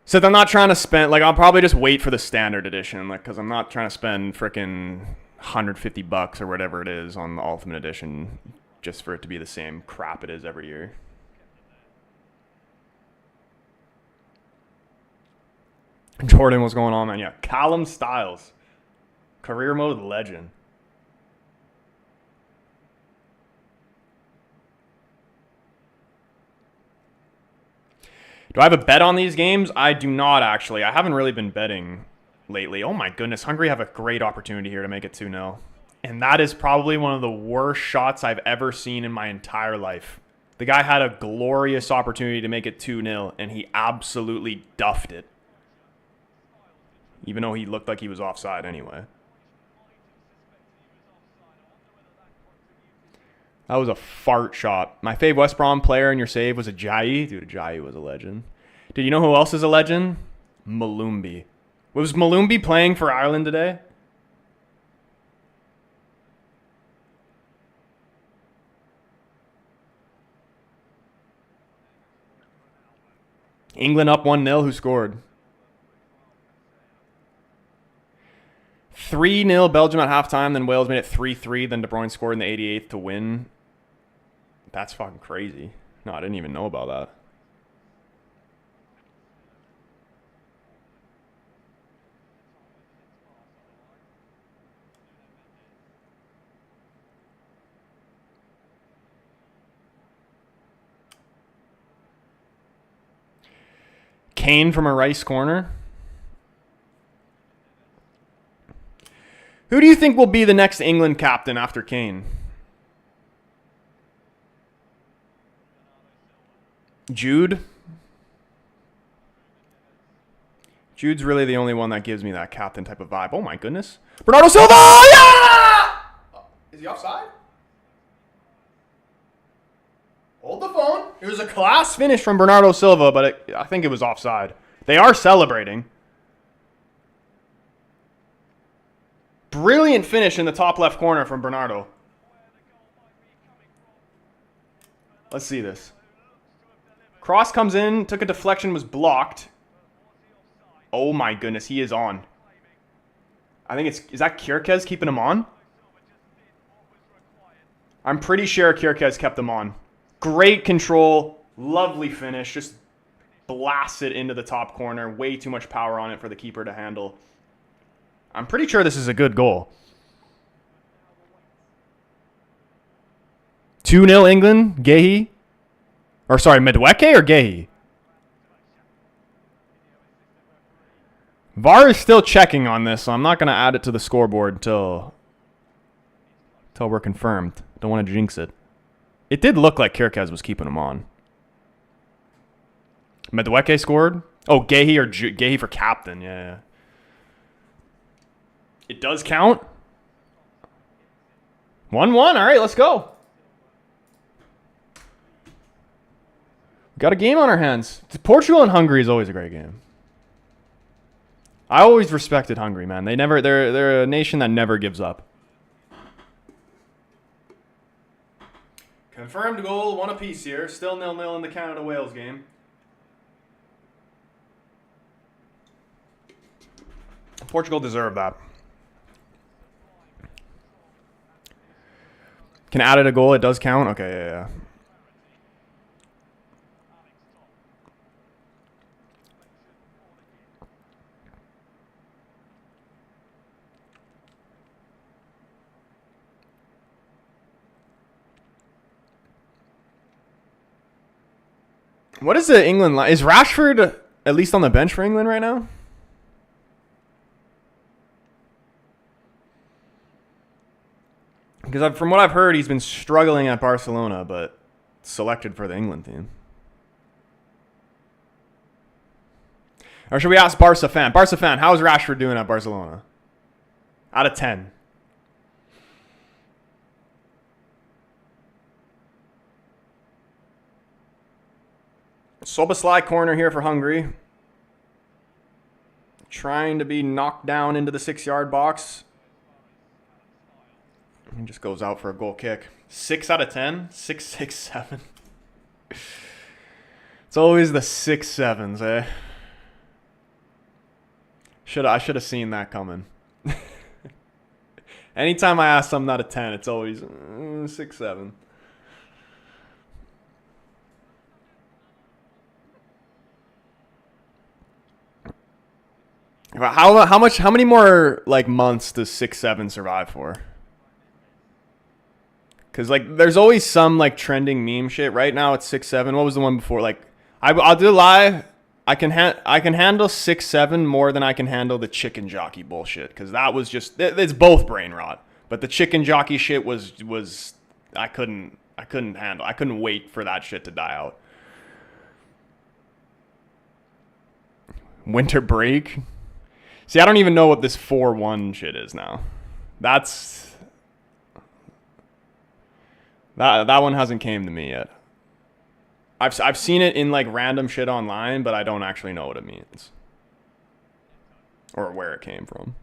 So I'm not trying to spend, like, I'll probably just wait for the standard edition, like, because I'm not trying to spend frickin' $150 or whatever it is on the Ultimate Edition just for it to be the same crap it is every year. Jordan, what's going on, man? Yeah, Callum Styles, career mode legend. Do I have a bet on these games? I do not, actually. I haven't really been betting lately. Oh my goodness, Hungary have a great opportunity here to make it 2-0. And that is probably one of the worst shots I've ever seen in my entire life. The guy had a glorious opportunity to make it 2-0, and he absolutely duffed it. Even though he looked like he was offside anyway. That was a fart shot. My fave West Brom player in your save was Ajayi. Dude, Ajayi was a legend. Did you know who else is a legend? Malumbi. Was Malumbi playing for Ireland today? England up 1-0. Who scored? 3-0 Belgium at halftime. Then Wales made it 3-3. Then De Bruyne scored in the 88th to win. That's fucking crazy. No, I didn't even know about that. Kane from a Rice corner. Who do you think will be the next England captain after Kane? Jude? Jude's really the only one that gives me that captain type of vibe. Oh my goodness. Bernardo Silva! Yeah! Is he offside? Hold the phone. It was a class finish from Bernardo Silva, but I think it was offside. They are celebrating. Brilliant finish in the top left corner from Bernardo. Let's see this. Cross comes in, took a deflection, was blocked. Oh my goodness, he is on. I think is that Kierke's keeping him on? I'm pretty sure Kierke's kept him on. Great control, lovely finish, just blasts it into the top corner. Way too much power on it for the keeper to handle. I'm pretty sure this is a good goal. 2-0 England, Gehi. Or sorry, Medweke or Gehi? VAR is still checking on this, so I'm not going to add it to the scoreboard until we're confirmed. Don't want to jinx it. It did look like Kierke's was keeping him on. Medweke scored. Oh, Gehi or Gehi for captain. Yeah. It does count. 1-1. All right, let's go. Got a game on our hands. Portugal and Hungary is always a great game. I always respected Hungary, man. They're a nation that never gives up. Confirmed goal, one apiece here. Still 0-0 in the Canada-Wales game. Portugal deserved that. Can add it a goal. It does count. Okay, yeah. What is the England line? Is Rashford at least on the bench for England right now? Because from what I've heard, he's been struggling at Barcelona, but selected for the England team. Or should we ask Barca fan? Barca fan, how's Rashford doing at Barcelona? Out of 10. Soboslai corner here for Hungary. Trying to be knocked down into the 6-yard box. He just goes out for a goal kick. 6 out of 10? 6, 6, 7. It's always the 6, 7s, eh? I should have seen that coming. Anytime I ask something out of 10, it's always 6, 7. How many more like months does 6, 7 survive for? Because like there's always some like trending meme shit. Right now it's 6, 7. What was the one before? Like I'll do live. I can handle 6-7 more than I can handle the chicken jockey bullshit, because that was just, it's both brain rot. But the chicken jockey shit was I couldn't handle. I couldn't wait for that shit to die out. Winter break. See, I don't even know what this 4-1 shit is now. That one hasn't came to me yet. I've seen it in like random shit online, but I don't actually know what it means or where it came from.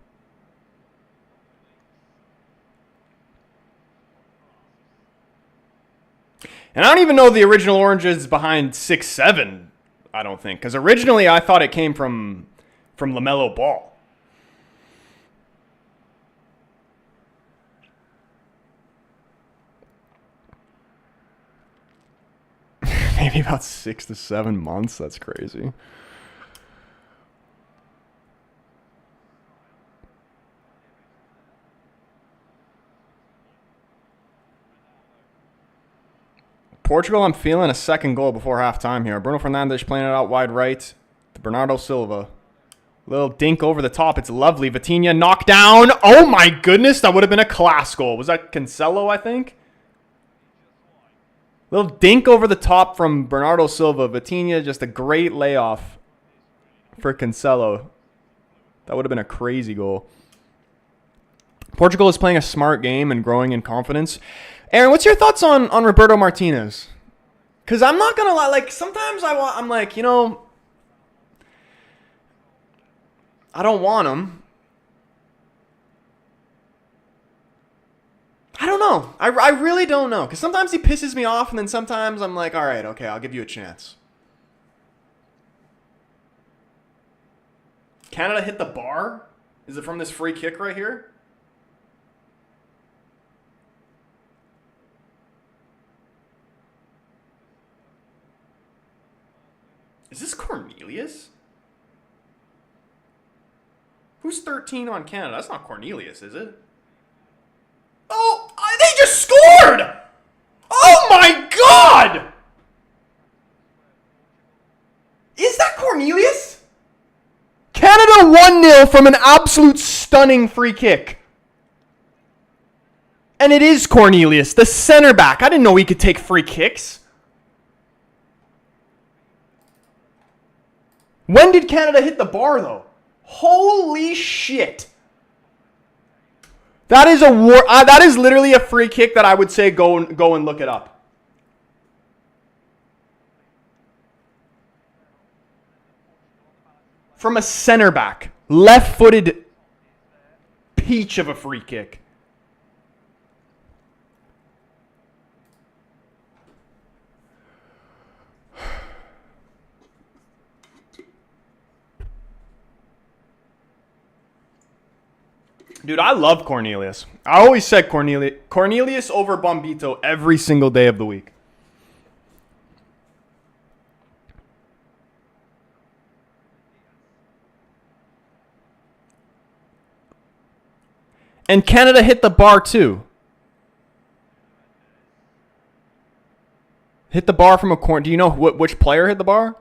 And I don't even know the original origins behind 6-7. I don't think, because originally I thought it came from LaMelo Ball. Maybe about 6 to 7 months. That's crazy. Portugal, I'm feeling a second goal before halftime here. Bruno Fernandes playing it out wide right to Bernardo Silva. Little dink over the top. It's lovely. Vitinha knocked down. Oh my goodness, that would have been a class goal. Was that Cancelo, I think? Little dink over the top from Bernardo Silva. Vitinha, just a great layoff for Cancelo. That would have been a crazy goal. Portugal is playing a smart game and growing in confidence. Aaron, what's your thoughts on Roberto Martinez? Because I'm not going to lie. Like, sometimes I'm like, you know, I don't want him. I don't know. I really don't know. Because sometimes he pisses me off, and then sometimes I'm like, all right, okay, I'll give you a chance. Canada hit the bar? Is it from this free kick right here? Is this Cornelius? Who's 13 on Canada? That's not Cornelius, is it? Oh, they just scored! Oh my God! Is that Cornelius? Canada 1-0 from an absolute stunning free kick. And it is Cornelius, the center back. I didn't know he could take free kicks. When did Canada hit the bar, though? Holy shit. That is that is literally a free kick that I would say go and look it up. From a center back. Left-footed peach of a free kick. Dude, I love Cornelius. I always said Cornelius over Bombito every single day of the week. And Canada hit the bar too. Hit the bar from a corner. Do you know which player hit the bar?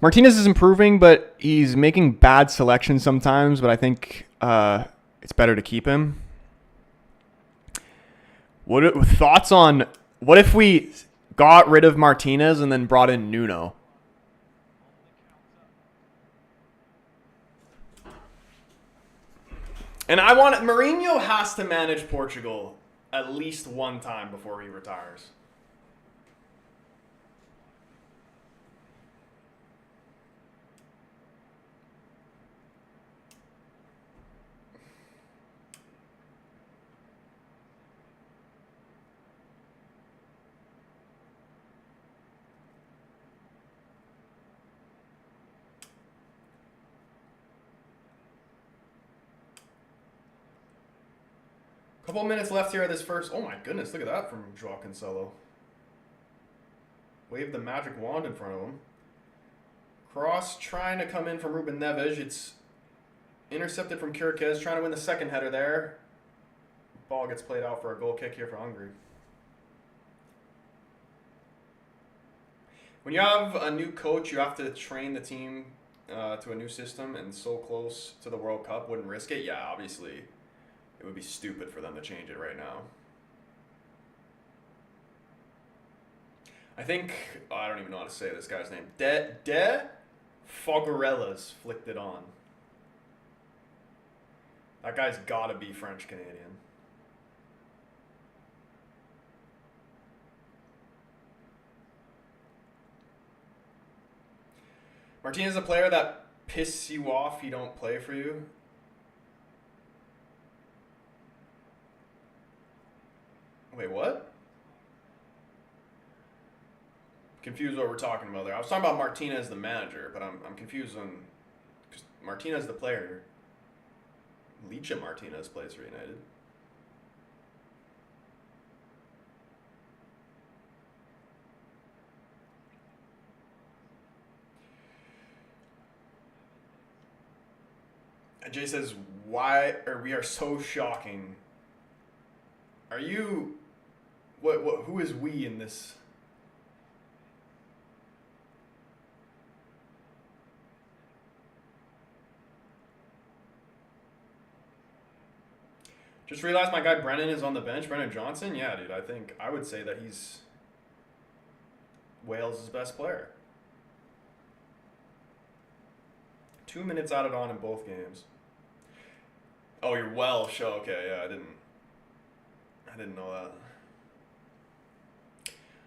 Martinez is improving, but he's making bad selections sometimes, but I think it's better to keep him. Thoughts on what if we got rid of Martinez and then brought in Nuno? And Mourinho has to manage Portugal at least one time before he retires. Couple minutes left here of this first. Oh my goodness, look at that from Joao Cancelo. Wave the magic wand in front of him. Cross trying to come in from Ruben Neves. It's intercepted from Kirkez, trying to win the second header there. Ball gets played out for a goal kick here for Hungary. When you have a new coach, you have to train the team to a new system, and so close to the World Cup, wouldn't risk it. Yeah, obviously, it would be stupid for them to change it right now. I think I don't even know how to say this guy's name. De Fogarellas flicked it on. That guy's gotta be French Canadian. Martinez is a player that pisses you off. He don't play for you. Wait, what? Confused what we're talking about there. I was talking about Martinez the manager, but I'm confused on because Martinez the player. Licha Martinez plays for United. Jay says, "Why are we are so shocking? Are you? What? Who is we in this?" Just realized my guy Brennan is on the bench. Brennan Johnson, yeah, dude. I think I would say that he's Wales' best player. 2 minutes added on in both games. Oh, you're Welsh. Oh, okay, yeah, I didn't know that.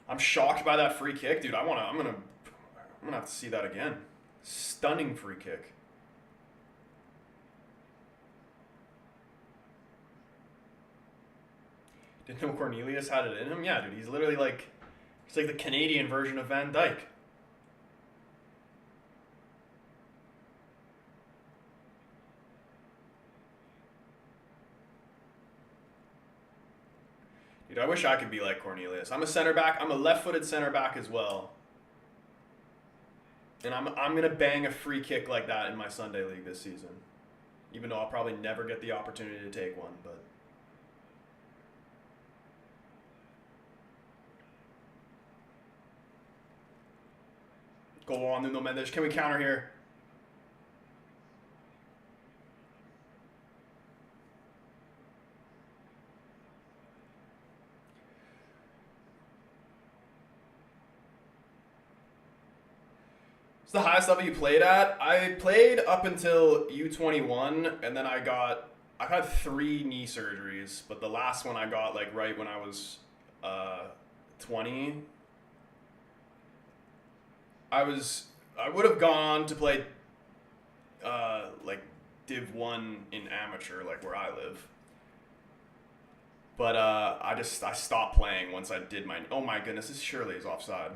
I'm shocked by that free kick, dude. I'm gonna have to see that again. Stunning free kick. Didn't know Cornelius had it in him. Yeah, dude, he's literally like, he's like the Canadian version of Van Dijk. Dude, I wish I could be like Cornelius. I'm a center back. I'm a left-footed center back as well. And I'm gonna bang a free kick like that in my Sunday league this season. Even though I'll probably never get the opportunity to take one, but go on, Nuno Mendes. Can we counter here? It's the highest level you played at. I played up until U21, and then I've had 3 knee surgeries, but the last one I got like right when I was 20. I would have gone on to play like Div 1 in amateur, like where I live. But I stopped playing once I did my. Oh my goodness, this surely is offside.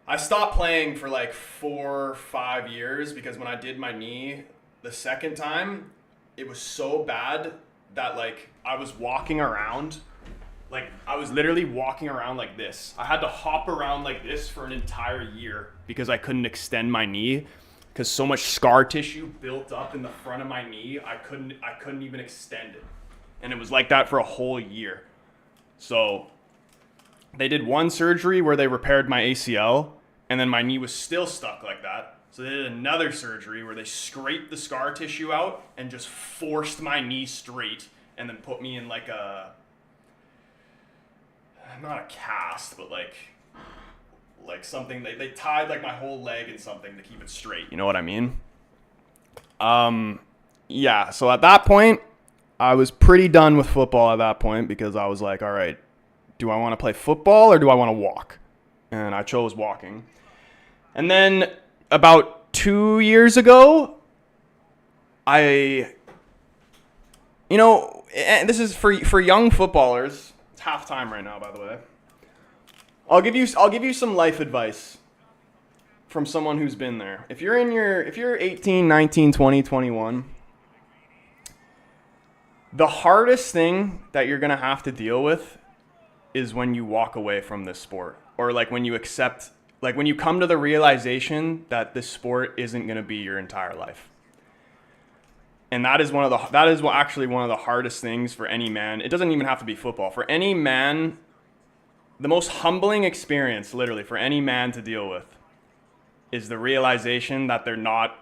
I stopped playing for like 4 or 5 years because when I did my knee the second time, it was so bad that like I was walking around. Like, I was literally walking around like this. I had to hop around like this for an entire year because I couldn't extend my knee because so much scar tissue built up in the front of my knee. I couldn't even extend it. And it was like that for a whole year. So they did one surgery where they repaired my ACL, and then my knee was still stuck like that. So they did another surgery where they scraped the scar tissue out and just forced my knee straight and then put me in like not a cast, but like something. They tied like my whole leg in something to keep it straight. You know what I mean? Yeah, so at that point, I was pretty done with football at that point because I was like, all right, do I want to play football or do I want to walk? And I chose walking. And then about 2 years ago, and this is for young footballers. It's halftime right now, by the way. I'll give you some life advice from someone who's been there. If you're 18, 19, 20, 21, the hardest thing that you're going to have to deal with is when you walk away from this sport, or like when you accept, like when you come to the realization that this sport isn't going to be your entire life. And that is actually one of the hardest things for any man. It doesn't even have to be football. For any man, the most humbling experience, literally, for any man to deal with is the realization that they're not,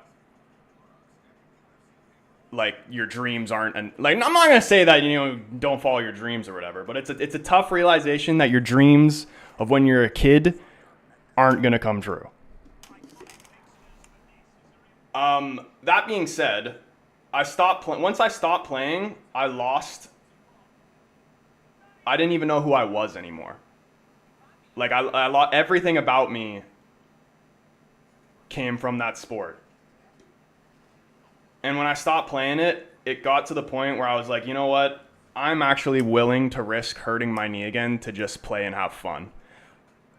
like, your dreams aren't, and like, I'm not gonna say that, you know, don't follow your dreams or whatever, but it's a tough realization that your dreams of when you're a kid aren't gonna come true. That being said, once I stopped playing, I didn't even know who I was anymore. Like, I lost everything about me came from that sport. And when I stopped playing it, it got to the point where I was like, you know what? I'm actually willing to risk hurting my knee again to just play and have fun.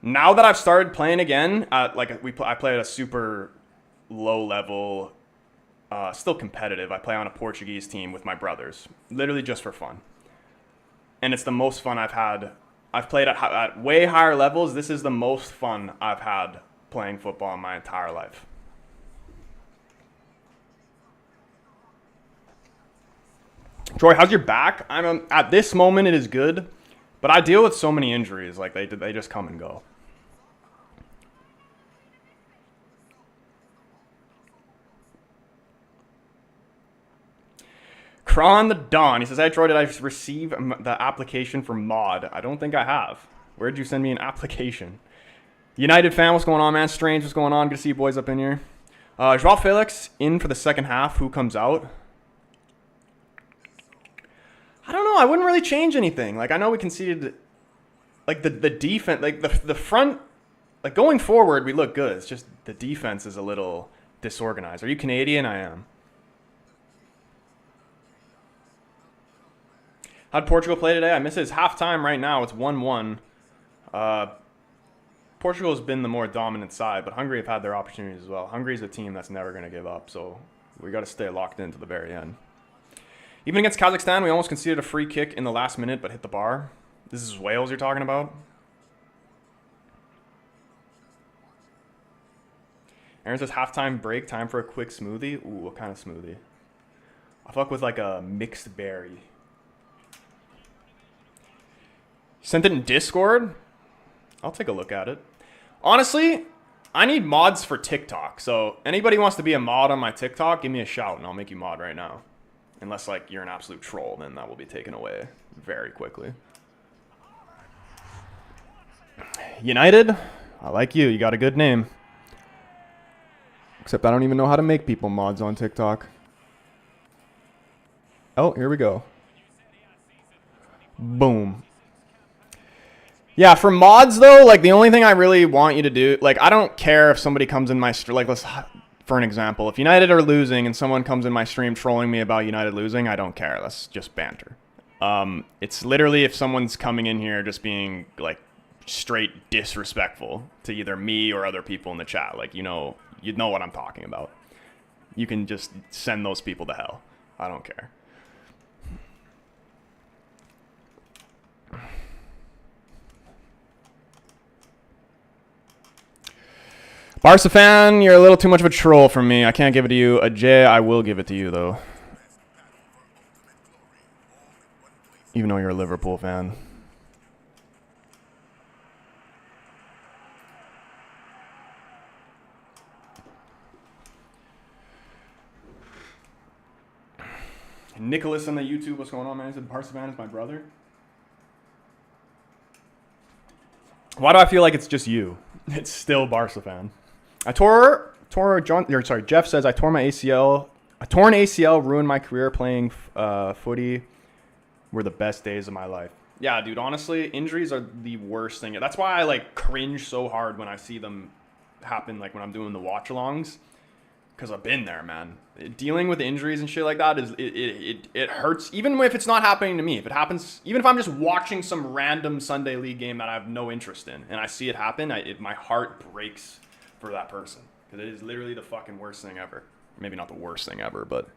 Now that I've started playing again, I play at a super low level, still competitive. I play on a Portuguese team with my brothers, literally just for fun. And it's the most fun I've had. I've played at way higher levels. This is the most fun I've had playing football in my entire life. Troy, how's your back? At this moment, it is good, but I deal with so many injuries. Like, they just come and go. Kron the Dawn. He says, hey, Troy, did I receive the application for mod? I don't think I have. Where did you send me an application? United fan, what's going on, man? Strange, what's going on? Good to see you boys up in here. Joao Felix in for the second half. Who comes out? I don't know. I wouldn't really change anything. Like, I know we conceded, like, the defense, like, the front, like, going forward, we look good. It's just the defense is a little disorganized. Are you Canadian? I am. How'd Portugal play today? I miss it. It's halftime right now. It's 1-1. Portugal's been the more dominant side, but Hungary have had their opportunities as well. Hungary's a team that's never going to give up, so we got to stay locked in to the very end. Even against Kazakhstan, we almost conceded a free kick in the last minute, but hit the bar. This is Wales you're talking about? Aaron says, halftime break, time for a quick smoothie. Ooh, what kind of smoothie? I fuck with like a mixed berry. Sent it in Discord? I'll take a look at it. Honestly, I need mods for TikTok. So anybody wants to be a mod on my TikTok, give me a shout and I'll make you mod right now. Unless, like, you're an absolute troll, then that will be taken away very quickly. United? I like you. You got a good name. Except I don't even know how to make people mods on TikTok. Oh, here we go. Boom. Yeah, for mods, though, like, the only thing I really want you to do, like, I don't care if somebody comes in my stream, like, let's, for an example, if United are losing and someone comes in my stream trolling me about United losing, I don't care. That's just banter. It's literally if someone's coming in here just being, like, straight disrespectful to either me or other people in the chat. Like, you know what I'm talking about. You can just send those people to hell. I don't care. Barca fan, you're a little too much of a troll for me. I can't give it to you. A J, I will give it to you, though. Even though you're a Liverpool fan. Nicholas on the YouTube, what's going on, man? He said Barca fan is my brother. Why do I feel like it's just you? It's still Barca fan. Jeff says, I tore my ACL. A torn ACL ruined my career playing footy. Were the best days of my life. Yeah, dude, honestly, injuries are the worst thing. That's why I, like, cringe so hard when I see them happen, like, when I'm doing the watch-alongs. Because I've been there, man. Dealing with injuries and shit like that, it hurts. Even if it's not happening to me. If it happens, even if I'm just watching some random Sunday League game that I have no interest in, and I see it happen, my heart breaks for that person. Because it is literally the fucking worst thing ever. Maybe not the worst thing ever, but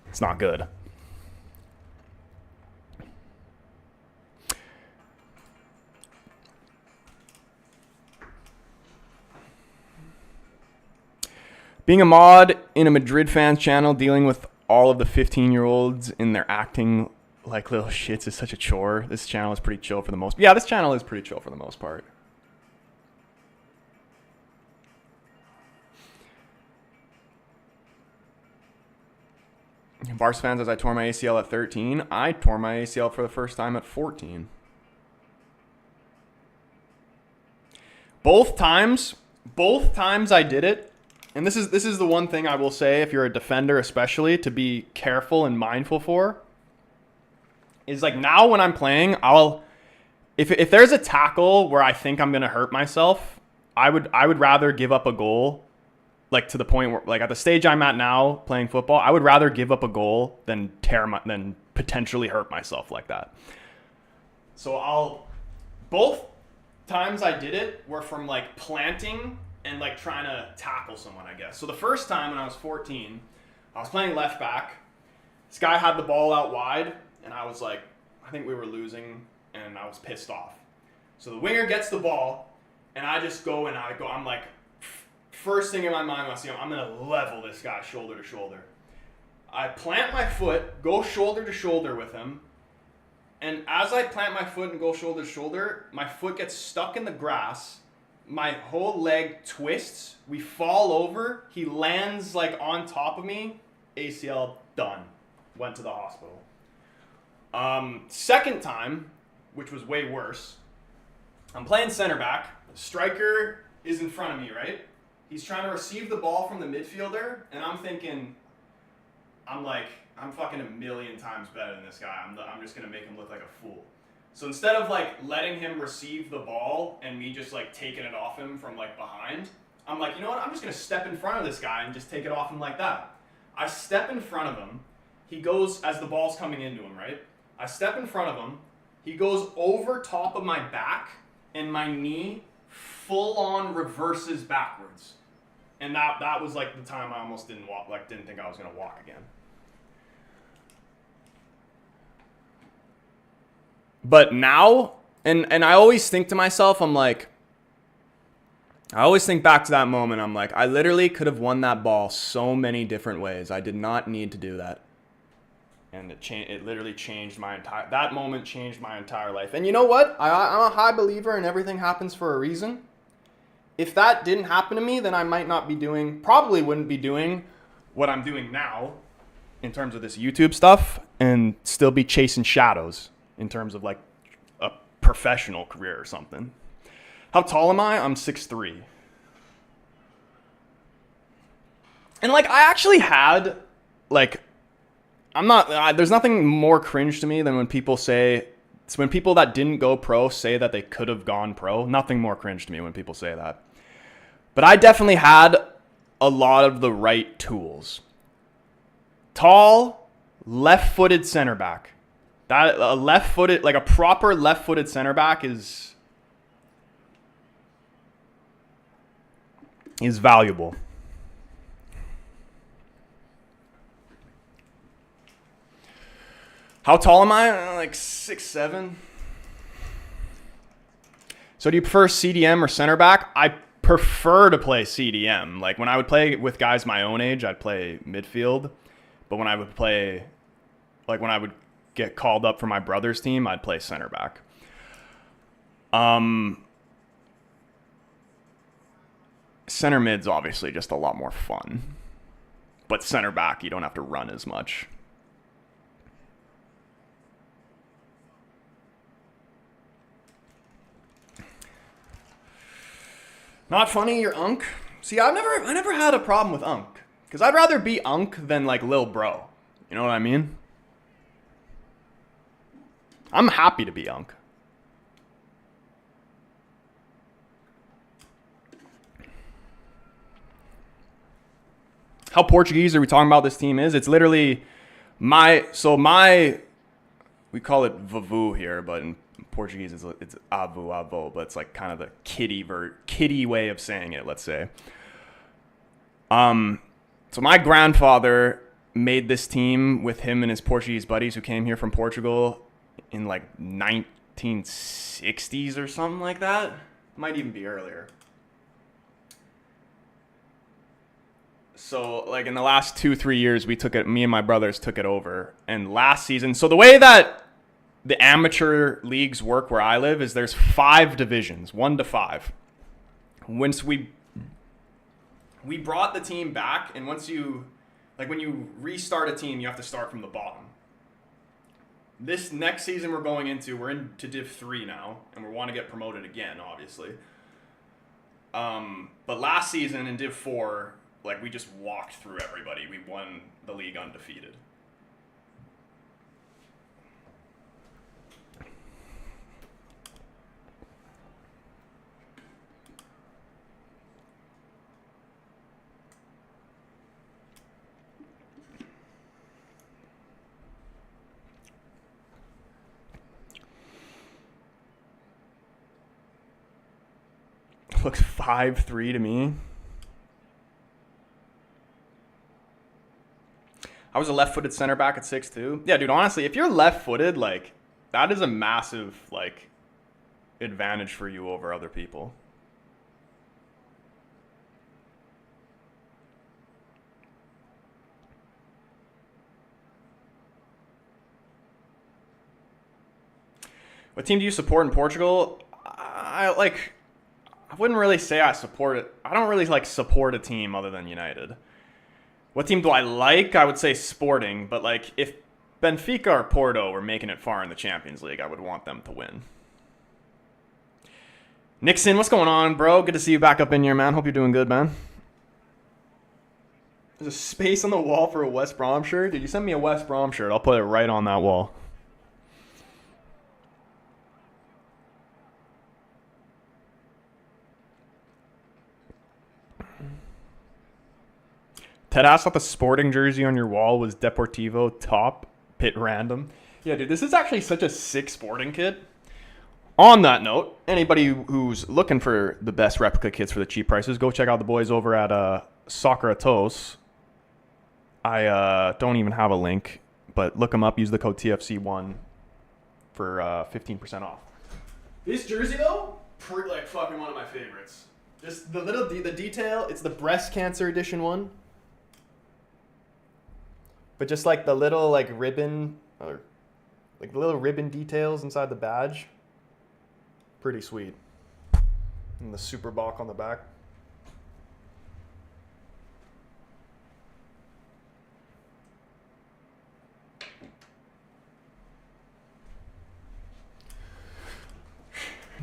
it's not good. Being a mod in a Madrid fans channel, dealing with all of the 15-year-olds in their acting like little shits is such a chore. This channel is pretty chill for the most part. Yeah, this channel is pretty chill for the most part. Vars fans, as I tore my ACL at 13, I tore my ACL for the first time at 14. Both times I did it, and this is the one thing I will say, if you're a defender especially, to be careful and mindful for, is like now when I'm playing, if there's a tackle where I think I'm gonna hurt myself, I would rather give up a goal, like to the point where, like at the stage I'm at now playing football, I would rather give up a goal than than potentially hurt myself like that. So both times I did it were from like planting and like trying to tackle someone, I guess. So the first time when I was 14, I was playing left back. This guy had the ball out wide, and I was like, I think we were losing, and I was pissed off. So the winger gets the ball, and I just go and I'm like, first thing in my mind when I see him, I'm gonna level this guy shoulder to shoulder. I plant my foot, go shoulder to shoulder with him, and as I plant my foot and go shoulder to shoulder, my foot gets stuck in the grass. My whole leg twists. We fall over. He lands like on top of me. ACL done. Went to the hospital. Second time, which was way worse, I'm playing center back. The striker is in front of me, right? He's trying to receive the ball from the midfielder, and I'm thinking, I'm fucking a million times better than this guy. I'm just going to make him look like a fool. So instead of like letting him receive the ball and me just like taking it off him from like behind, I'm like, you know what? I'm just going to step in front of this guy and just take it off him like that. I step in front of him. He goes, as the ball's coming into him, right? I step in front of him. He goes over top of my back, and my knee full on reverses backwards. And that was like the time I almost didn't think I was going to walk again. But now, and I always think to myself, I always think back to that moment. I'm like, I literally could have won that ball so many different ways. I did not need to do that. And it literally changed that moment changed my entire life. And you know what? I'm a high believer in everything happens for a reason. If that didn't happen to me, then I probably wouldn't be doing what I'm doing now in terms of this YouTube stuff, and still be chasing shadows in terms of like a professional career or something. How tall am I? I'm 6'3". And like I actually had like, there's nothing more cringe to me than when people that didn't go pro say that they could have gone pro. Nothing more cringe to me when people say that. But I definitely had a lot of the right tools. Tall, left-footed center back. That a proper left-footed center back is valuable. How tall am I? Like 6'7". So do you prefer CDM or center back? I prefer to play CDM. Like when I would play with guys my own age, I'd play midfield. But when I would get called up for my brother's team, I'd play center back. Center mid's obviously just a lot more fun. But center back, you don't have to run as much. Not funny, you're Unk. See, I never had a problem with Unk. Because I'd rather be Unk than like Lil Bro. You know what I mean? I'm happy to be Unk. How Portuguese are we talking about this team is? It's literally we call it Vavu here, but in Portuguese it's Avo, but it's like kind of the kiddie way of saying it, let's say. So my grandfather made this team with him and his Portuguese buddies who came here from Portugal in like 1960s or something like that. Might even be earlier. So like in the last 2-3 years, me and my brothers took it over. And last season, so the way that the amateur leagues work where I live is there's 5 divisions, 1 to 5. Once we brought the team back, and once you Like when you restart a team, you have to start from the bottom. This next season we're into Div 3 now, and we want to get promoted again, obviously. But last season in Div 4, like we just walked through everybody. We won the league undefeated. Looks 5'3" to me. I was a left-footed center back at 6'2". Yeah, dude, honestly, if you're left-footed, like, that is a massive, like, advantage for you over other people. What team do you support in Portugal? I wouldn't really say I support it. I don't really like support a team other than United. What team do I like? I would say Sporting, but like if Benfica or Porto were making it far in the Champions League, I would want them to win. Nixon, what's going on, bro? Good to see you back up in here, man. Hope you're doing good, man. There's a space on the wall for a West Brom shirt. Did you send me a West Brom shirt? I'll put it right on that wall. Ted asked if the Sporting jersey on your wall was Deportivo top pit random. Yeah, dude, this is actually such a sick Sporting kit. On that note, anybody who's looking for the best replica kits for the cheap prices, go check out the boys over at Soccer Atos. I don't even have a link, but look them up. Use the code TFC1 for 15% off. This jersey, though, like fucking one of my favorites. Just the detail. It's the breast cancer edition one. But just like the little like ribbon or like the little ribbon details inside the badge. Pretty sweet. And the super Bach on the back.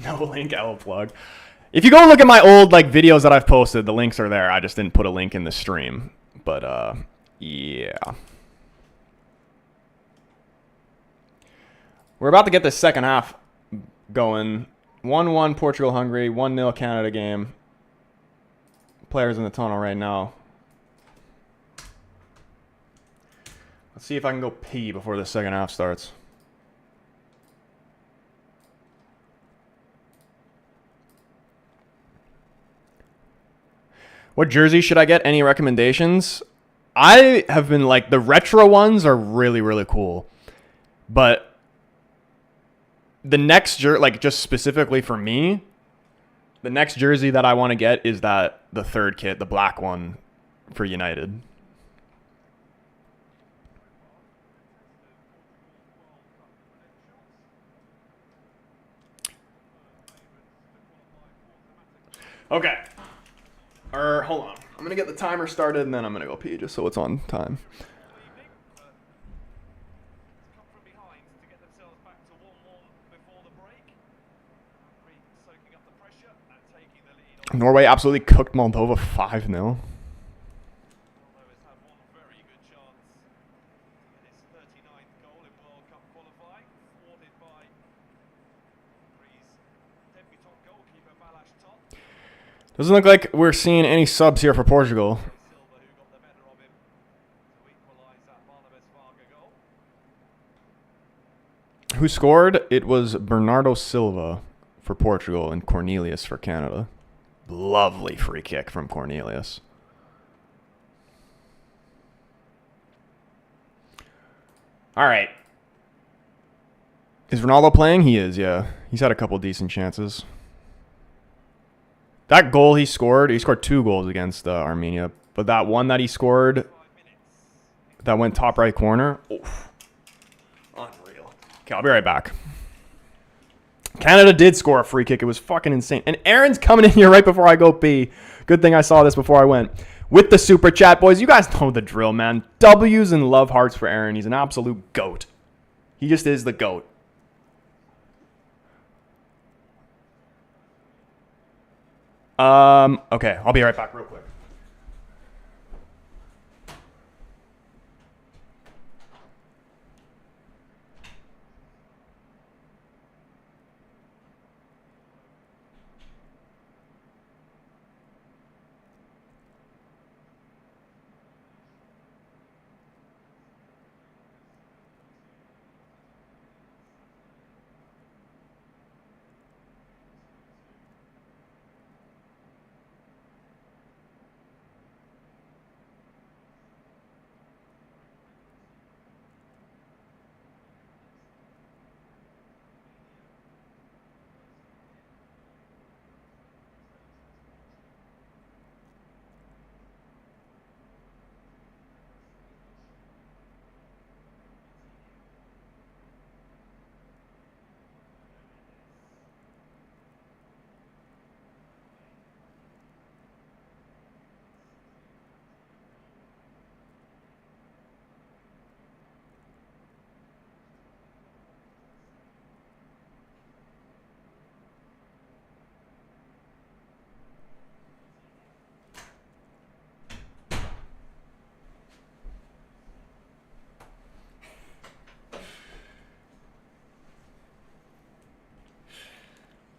No link, L plug. If you go look at my old like videos that I've posted, the links are there. I just didn't put a link in the stream. But yeah. We're about to get this second half going. 1-1 Portugal, Hungary. 1-0 Canada game. Players in the tunnel right now. Let's see if I can go pee before the second half starts. What jersey should I get? Any recommendations? I have been like, the retro ones are really, really cool. But the next jersey, like just specifically for me, the next jersey that I want to get is the third kit, the black one for United. Okay. Hold on. I'm going to get the timer started and then I'm going to go pee just so it's on time. Norway absolutely cooked Moldova 5-0. Doesn't look like we're seeing any subs here for Portugal. Who scored? It was Bernardo Silva for Portugal and Cornelius for Canada. Lovely free kick from Cornelius. All right. Is Ronaldo playing? He is, yeah. He's had a couple decent chances. That goal he scored 2 goals against Armenia. But that one that he scored, that went top right corner. Oof. Unreal. Okay, I'll be right back. Canada did score a free kick. It was fucking insane. And Aaron's coming in here right before I go pee. Good thing I saw this before I went. with the super chat, boys. You guys know the drill, man. W's and love hearts for Aaron. He's an absolute goat. He just is the goat. Okay, I'll be right back real quick.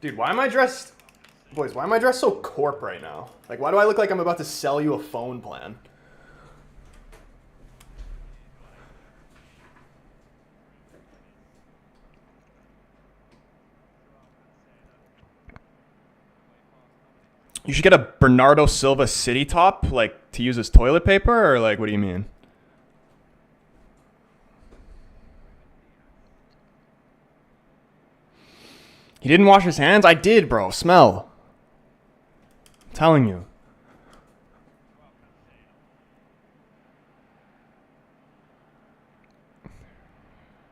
Dude, why am I dressed... Boys, why am I dressed so corp right now? Like, why do I look like I'm about to sell you a phone plan? You should get a Bernardo Silva city top, like, to use as toilet paper, or, like, what do you mean? He didn't wash his hands? I did, bro. Smell. I'm telling you.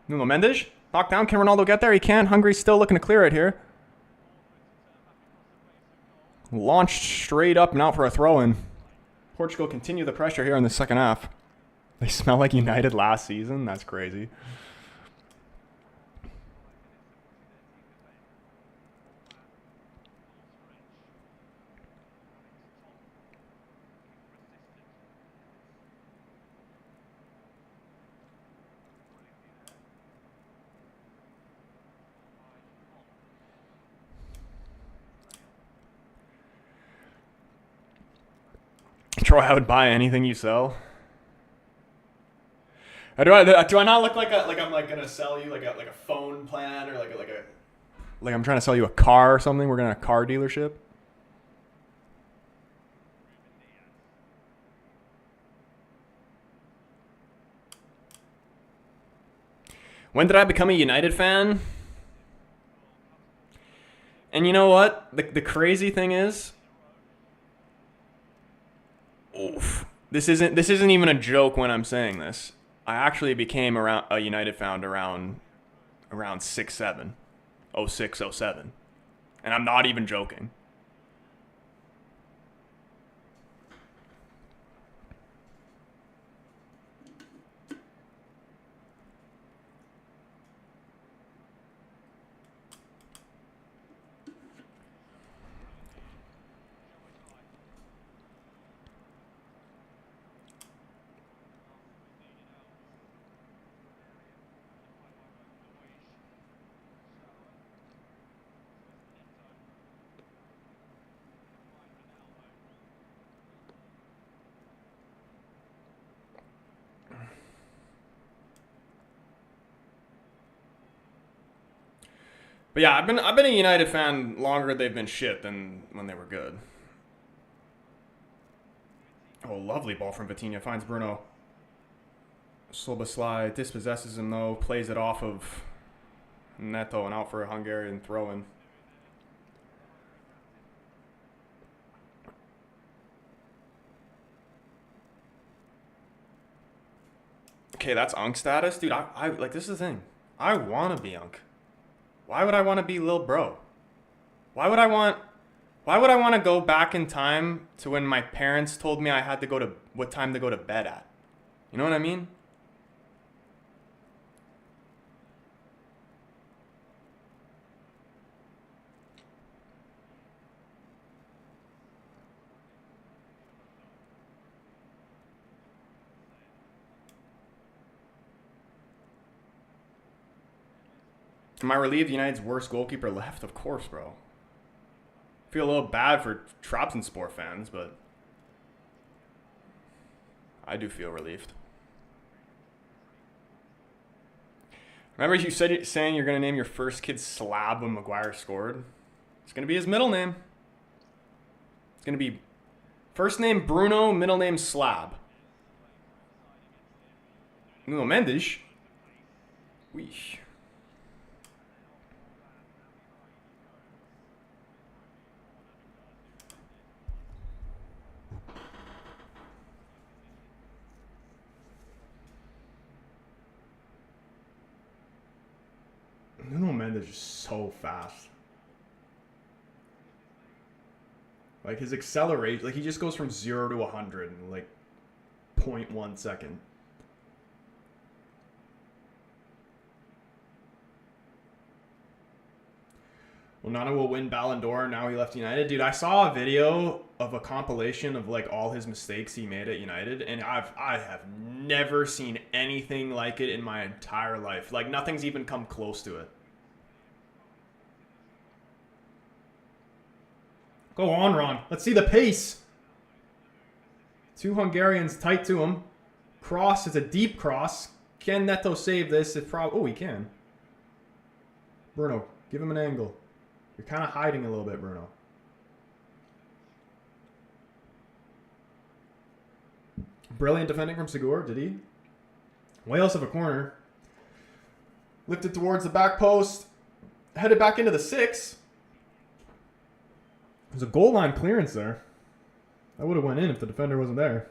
Nuno Mendes? Knocked down. Can Ronaldo get there? He can. Hungary's still looking to clear it here. Launched straight up and out for a throw-in. Portugal continue the pressure here in the second half. They smell like United last season? That's crazy. Troy, I would buy anything you sell. Do I not look like I'm like gonna sell you like a phone plan or like I'm trying to sell you a car or something? We're gonna a car dealership. When did I become a United fan? And you know what? The crazy thing is, oof, this isn't even a joke when I'm saying this. I actually became a United fan around 6-7, 06, 07. And I'm not even joking. But yeah, I've been a United fan longer they've been shit than when they were good. Oh, lovely ball from Vitinha. Finds Bruno. Sloboslai dispossesses him though. Plays it off of Neto and out for a Hungarian throw-in. Okay, that's Unk status. Dude, I like, this is the thing. I want to be Unk. Why would I want to be Lil Bro? Why would I want Why would I want to go back in time to when my parents told me I had to go to what time to go to bed at? You know what I mean? Am I relieved United's worst goalkeeper left? Of course, bro. Feel a little bad for Trabzonspor fans, but I do feel relieved. Remember you said saying you're going to name your first kid Slab when Maguire scored? It's going to be his middle name. It's going to be first name Bruno, middle name Slab. Nuno Mendes. Weesh. Nuno Mendes is so fast. Like his acceleration, like he just goes from 0 to 100 in like 0.1 second. Onana will win Ballon d'Or now he left United. Dude, I saw a video of a compilation of like all his mistakes he made at United, and I have never seen anything like it in my entire life. Like nothing's even come close to it. Go on, Ron. Let's see the pace. Two Hungarians tight to him. Cross. It's a deep cross. Can Neto save this? Oh, he can. Bruno, give him an angle. You're kind of hiding a little bit, Bruno. Brilliant defending from Sigur, did he? Wales have a corner. Lifted towards the back post. Headed back into the 6. There's a goal line clearance there. That would have went in if the defender wasn't there.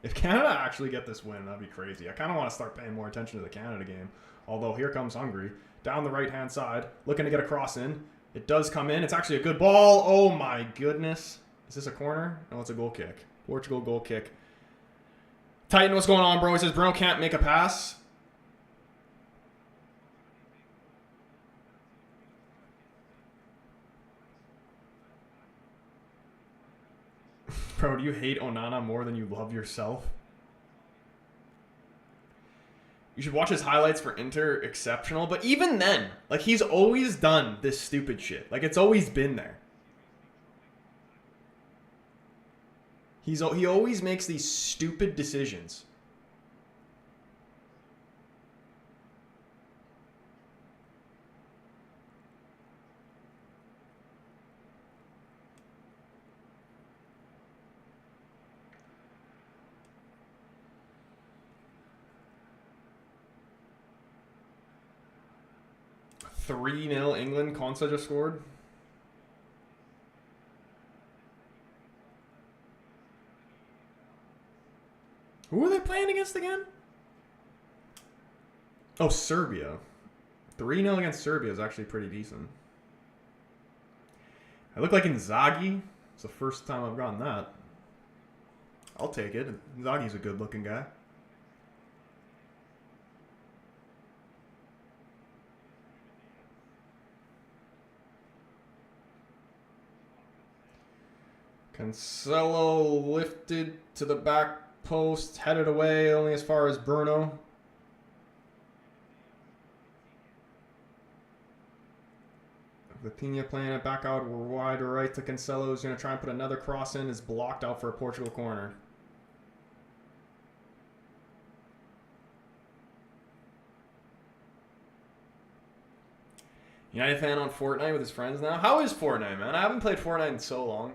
If Canada actually get this win, that'd be crazy. I kind of want to start paying more attention to the Canada game. Although here comes Hungary. Down the right-hand side. Looking to get a cross in. It does come in. It's actually a good ball. Oh my goodness. Is this a corner? No, it's a goal kick. Portugal goal kick. Titan, what's going on, bro? He says Bruno can't make a pass. Bro, do you hate Onana more than you love yourself? You should watch his highlights for Inter. Exceptional. But even then, like, he's always done this stupid shit. Like, it's always been there. He always makes these stupid decisions. (3-0) England. Konsa just scored. Who are they playing against again? Oh, Serbia. 3-0 against Serbia is actually pretty decent. I look like Inzaghi. It's the first time I've gotten that. I'll take it. Inzaghi's a good-looking guy. Cancelo lifted to the back post, headed away only as far as Bruno. Vitinha playing it back out wide right to Cancelo, who's going to try and put another cross in. Is blocked out for a Portugal corner. United fan on Fortnite with his friends now. How is Fortnite, man? I haven't played Fortnite in so long.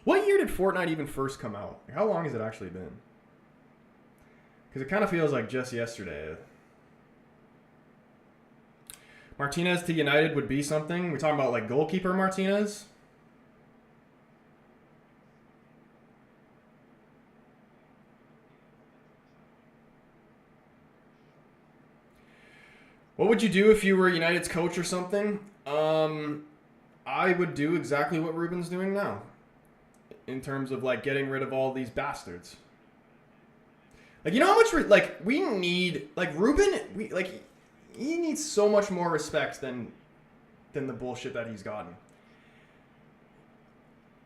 What year did Fortnite even first come out? Like, how long has it actually been? Because it kind of feels like just yesterday. Martinez to United would be something. We're talking about like goalkeeper Martinez. What would you do if you were United's coach or something? I would do exactly what Ruben's doing now. In terms of like getting rid of all these bastards. Like, you know how much we need like Ruben, he needs so much more respect than the bullshit that he's gotten.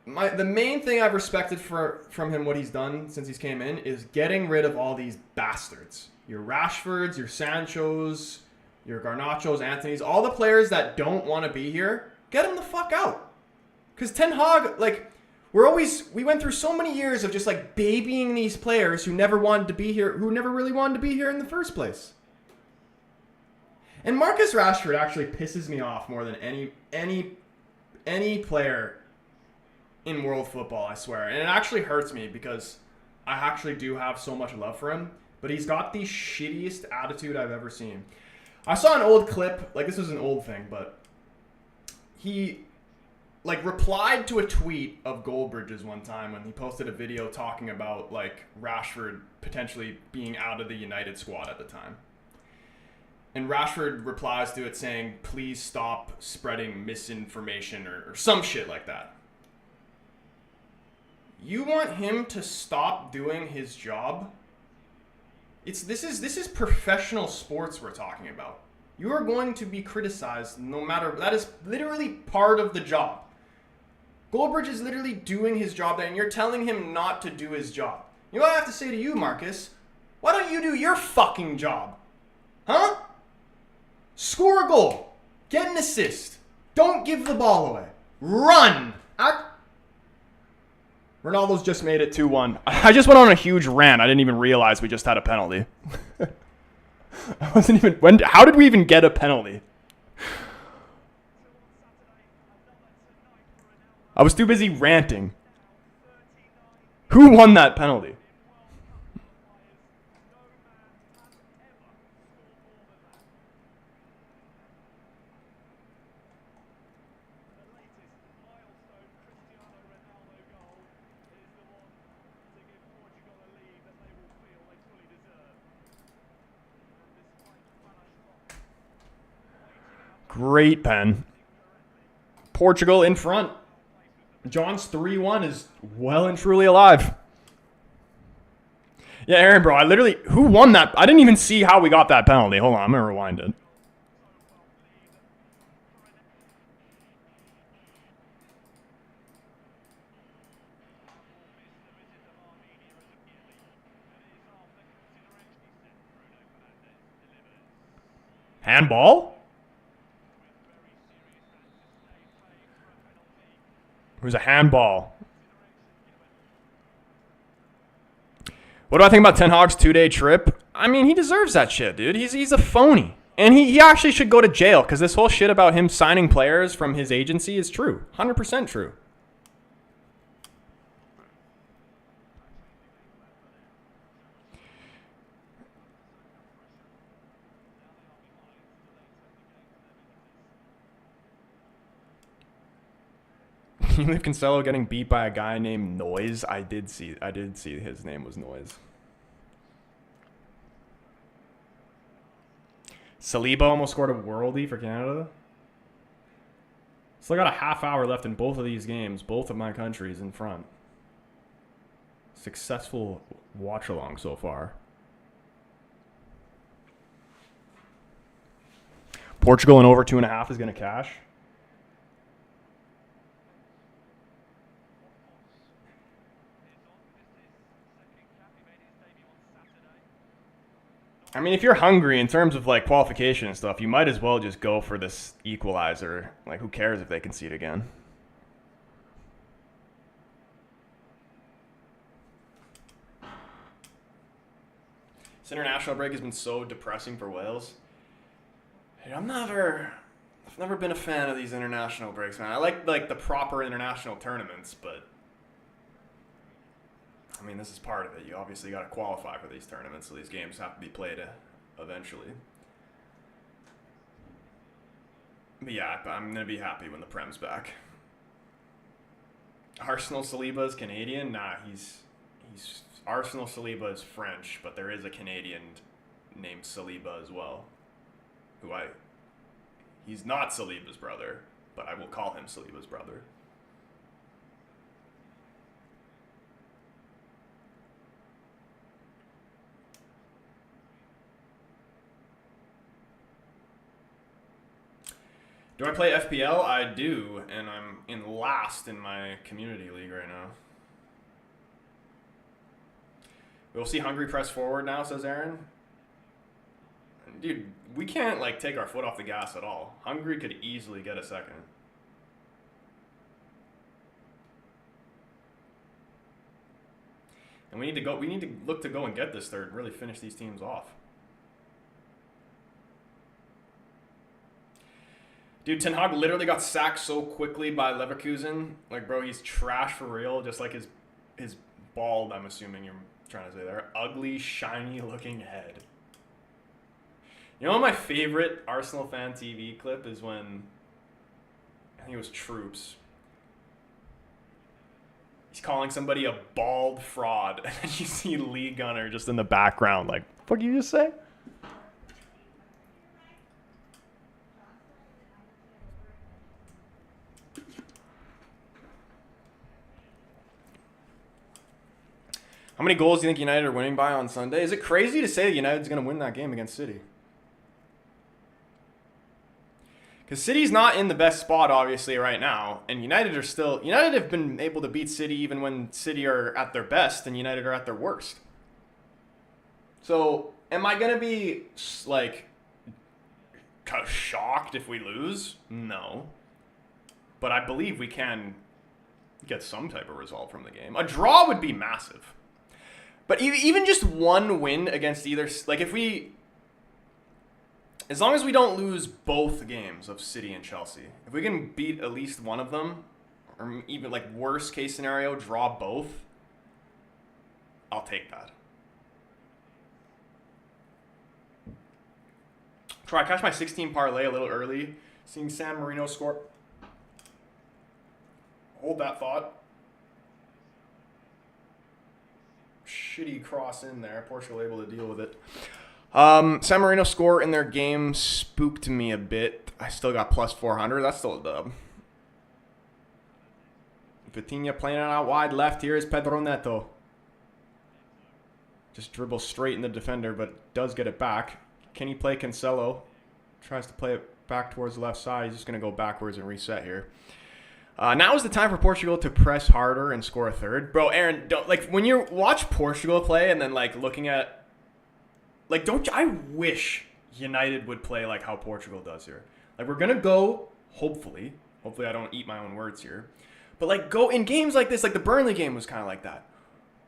The main thing I've respected from him, what he's done since he's came in, is getting rid of all these bastards. Your Rashfords, your Sanchos, your Garnachos, Anthony's, all the players that don't want to be here, get them the fuck out. Because Ten Hag, like, we went through so many years of just like babying these players who never wanted to be here, who never really wanted to be here in the first place. And Marcus Rashford actually pisses me off more than any player in world football, I swear. And it actually hurts me because I actually do have so much love for him. But he's got the shittiest attitude I've ever seen. I saw an old clip, like this was an old thing, but he like replied to a tweet of Goldbridge's one time when he posted a video talking about like Rashford potentially being out of the United squad at the time. And Rashford replies to it saying, please stop spreading misinformation or some shit like that. You want him to stop doing his job? This is professional sports we're talking about. You are going to be criticized no matter, that is literally part of the job. Goldbridge is literally doing his job there, and you're telling him not to do his job. You know what I have to say to you, Marcus? Why don't you do your fucking job? Huh? Score a goal. Get an assist. Don't give the ball away. Run. Ronaldo's just made it 2-1. I just went on a huge rant. I didn't even realize we just had a penalty. How did we even get a penalty? I was too busy ranting. Who won that penalty? Great pen. Portugal in front. John's 3-1 is well and truly alive. Yeah, Aaron, bro, who won that? I didn't even see how we got that penalty. Hold on, I'm going to rewind it. Handball? It was a handball. What do I think about Ten Hag's 2-day trip? I mean, he deserves that shit, dude. He's a phony. And he actually should go to jail because this whole shit about him signing players from his agency is true. 100% true. You leave Cancelo getting beat by a guy named Noise. I did see his name was Noise. Saliba almost scored a worldie for Canada. Still got a half hour left in both of these games. Both of my countries in front. Successful watch along so far. Portugal in over 2.5 is going to cash. I mean, if you're Hungary in terms of like qualification and stuff, you might as well just go for this equalizer. Like, who cares if they concede again? This international break has been so depressing for Wales. Hey, I've never been a fan of these international breaks, man. I like the proper international tournaments, but I mean, this is part of it. You obviously got to qualify for these tournaments, so these games have to be played eventually. But yeah, I'm gonna be happy when the Prem's back. Arsenal Saliba is Canadian. Nah, he's Arsenal Saliba is French, but there is a Canadian named Saliba as well. He's not Saliba's brother, but I will call him Saliba's brother. Do I play FPL? I do, and I'm in last in my community league right now. We'll see Hungary press forward now, says Aaron. Dude, we can't like take our foot off the gas at all. Hungary could easily get a second. And we need to look to go and get this third and really finish these teams off. Dude, Ten Hag literally got sacked so quickly by Leverkusen. Like, bro, he's trash for real. Just like his bald, I'm assuming you're trying to say there, ugly, shiny looking head. You know what my favorite Arsenal fan TV clip is when, I think it was Troops. He's calling somebody a bald fraud. And then you see Lee Gunner just in the background like, what did you just say? How many goals do you think United are winning by on Sunday? Is it crazy to say that United's going to win that game against City? Because City's not in the best spot, obviously, right now. And United have been able to beat City even when City are at their best and United are at their worst. So, am I going to be, like, shocked if we lose? No. But I believe we can get some type of result from the game. A draw would be massive. But even just one win against either, like as long as we don't lose both games of City and Chelsea, if we can beat at least one of them, or even like worst case scenario, draw both, I'll take that. Try catch my 16 parlay a little early, seeing San Marino score. Hold that thought. Shitty cross in there. Portugal able to deal with it. San Marino score in their game spooked me a bit. I still got plus 400. That's still a dub. Vitinha playing it out wide left. Here is Pedro Neto. Just dribbles straight in the defender, but does get it back. Can he play Cancelo? Tries to play it back towards the left side. He's just going to go backwards and reset here. Now is the time for Portugal to press harder and score a third. Bro, Aaron, don't, like, when you watch Portugal play and then, like, looking at, like, I wish United would play like how Portugal does here. Like, we're going to go, hopefully I don't eat my own words here, but, like, go in games like this, like the Burnley game was kind of like that.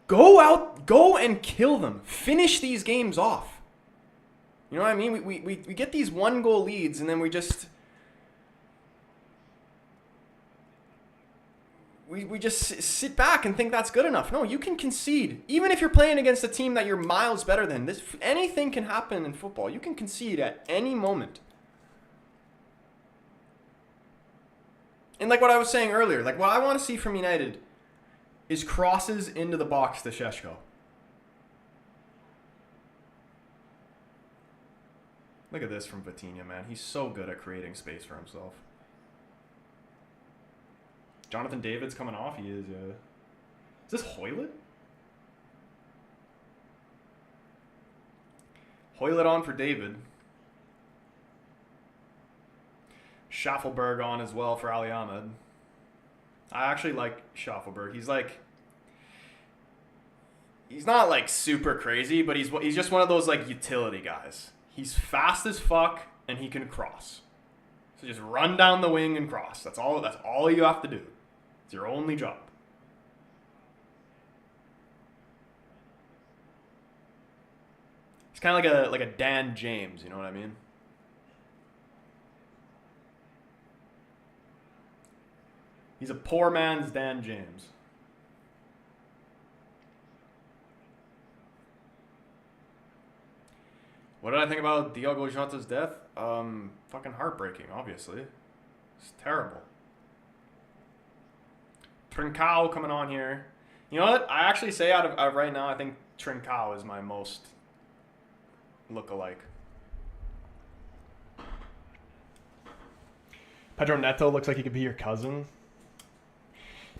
Go and kill them. Finish these games off. You know what I mean? We get these 1-goal leads and then we just... We just sit back and think that's good enough. No, you can concede. Even if you're playing against a team that you're miles better than, anything can happen in football. You can concede at any moment. And like what I was saying earlier, like what I want to see from United is crosses into the box to Šeško. Look at this from Vitinha, man. He's so good at creating space for himself. Jonathan David's coming off. He is. Is this Hoylett? Hoylett on for David. Schaffelberg on as well for Ali Ahmed. I actually like Schaffelberg. He's not like super crazy, but he's just one of those like utility guys. He's fast as fuck and he can cross. So just run down the wing and cross. That's all you have to do. It's your only job. He's kind of like a Dan James, you know what I mean? He's a poor man's Dan James. What did I think about Diogo Jota's death? Fucking heartbreaking, obviously. It's terrible. Trincao coming on here. You know what? I actually say out of right now, I think Trincao is my most look-alike. Pedro Neto looks like he could be your cousin.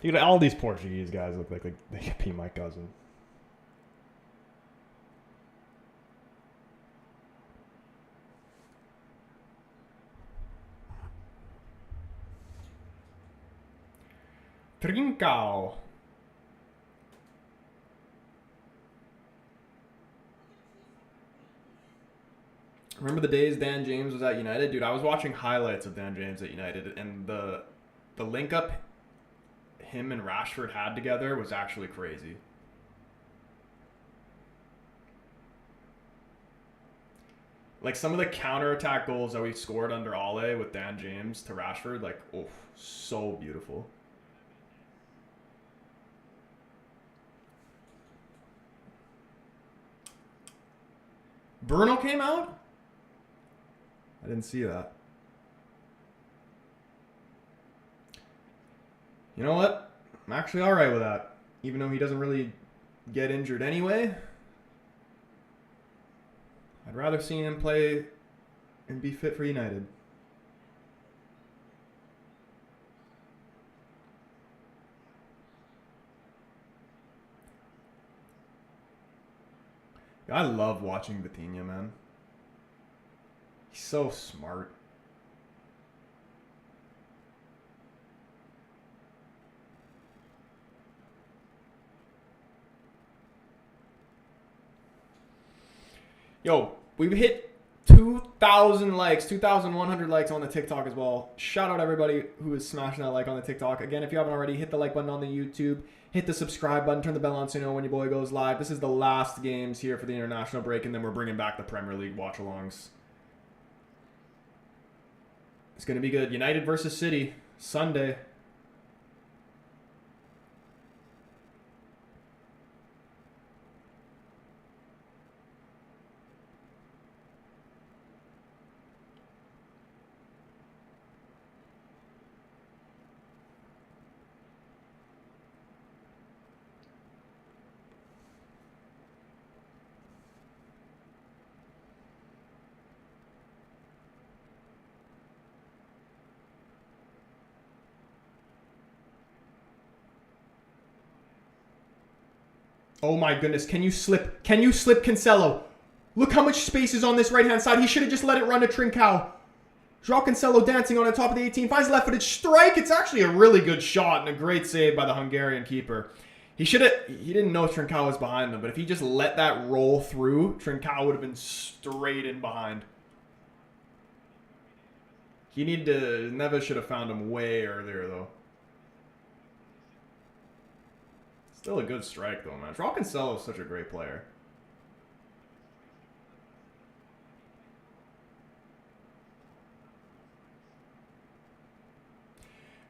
Dude, all these Portuguese guys look like they could be my cousin. Trincao. Remember the days Dan James was at United? Dude, I was watching highlights of Dan James at United, and the link up him and Rashford had together was actually crazy. Like some of the counterattack goals that we scored under Ole with Dan James to Rashford, like, oh, so beautiful. Bruno came out? I didn't see that. You know what? I'm actually all right with that. Even though he doesn't really get injured anyway. I'd rather see him play and be fit for United. I love watching Vitinha, man. He's so smart. Yo, we've hit 2,000 likes, 2,100 likes on the TikTok as well. Shout out everybody who is smashing that like on the TikTok. Again, if you haven't already, hit the like button on the YouTube. Hit the subscribe button, turn the bell on so you know when your boy goes live. This is the last games here for the international break, and then we're bringing back the Premier League watch-alongs. It's going to be good. United versus City, Sunday. Oh my goodness, can you slip Cancelo? Look how much space is on this right-hand side. He should have just let it run to Trincao. João Cancelo dancing on the top of the 18. Finds left-footed strike. It's actually a really good shot and a great save by the Hungarian keeper. He didn't know Trincao was behind him, but if he just let that roll through, Trincao would have been straight in behind. Neves should have found him way earlier, though. Still a good strike, though, man. João Cancelo is such a great player.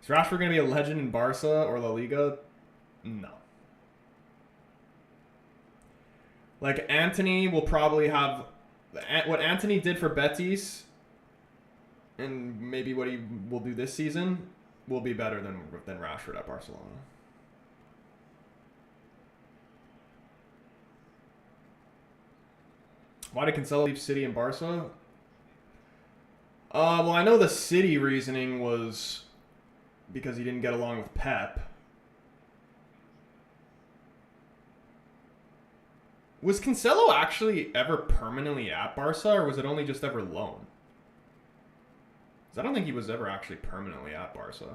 Is Rashford going to be a legend in Barca or La Liga? No. Like, Antony will probably have... What Antony did for Betis, and maybe what he will do this season, will be better than Rashford at Barcelona. Why did Cancelo leave City and Barca? Well, I know the City reasoning was because he didn't get along with Pep. Was Cancelo actually ever permanently at Barca, or was it only just ever loan? Because I don't think he was ever actually permanently at Barca.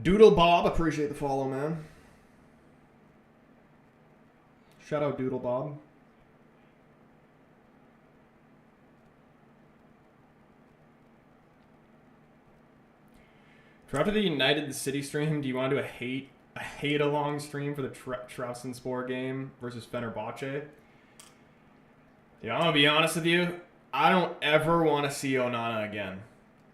Doodle Bob, appreciate the follow, man. Shout out Doodle Bob. For after the United City stream, do you want to do a hate along stream for the Trabzonspor game versus Fenerbahce? Yeah, I'm gonna be honest with you. I don't ever want to see Onana again.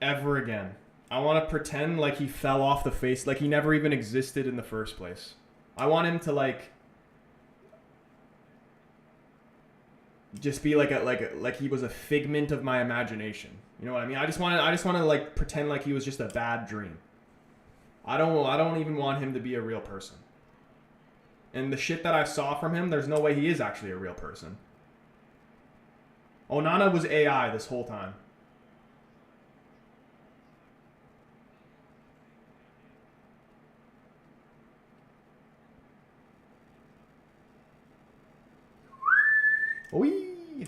ever again. I want to pretend like he fell off the face, like he never even existed in the first place. I want him to like just be like he was a figment of my imagination. You know what I mean? I just want to like pretend like he was just a bad dream. I don't even want him to be a real person. And the shit that I saw from him, there's no way he is actually a real person. Onana was AI this whole time. Wee.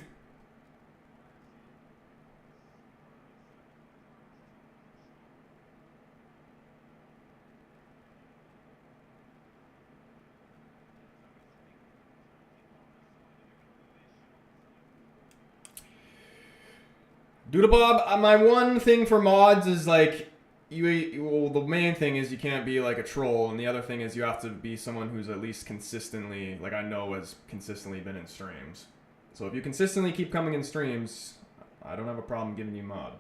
Doodle Bob, my one thing for mods is like well, the main thing is you can't be like a troll, and the other thing is you have to be someone who's at least consistently, like I know has consistently been in streams. So if you consistently keep coming in streams, I don't have a problem giving you mod.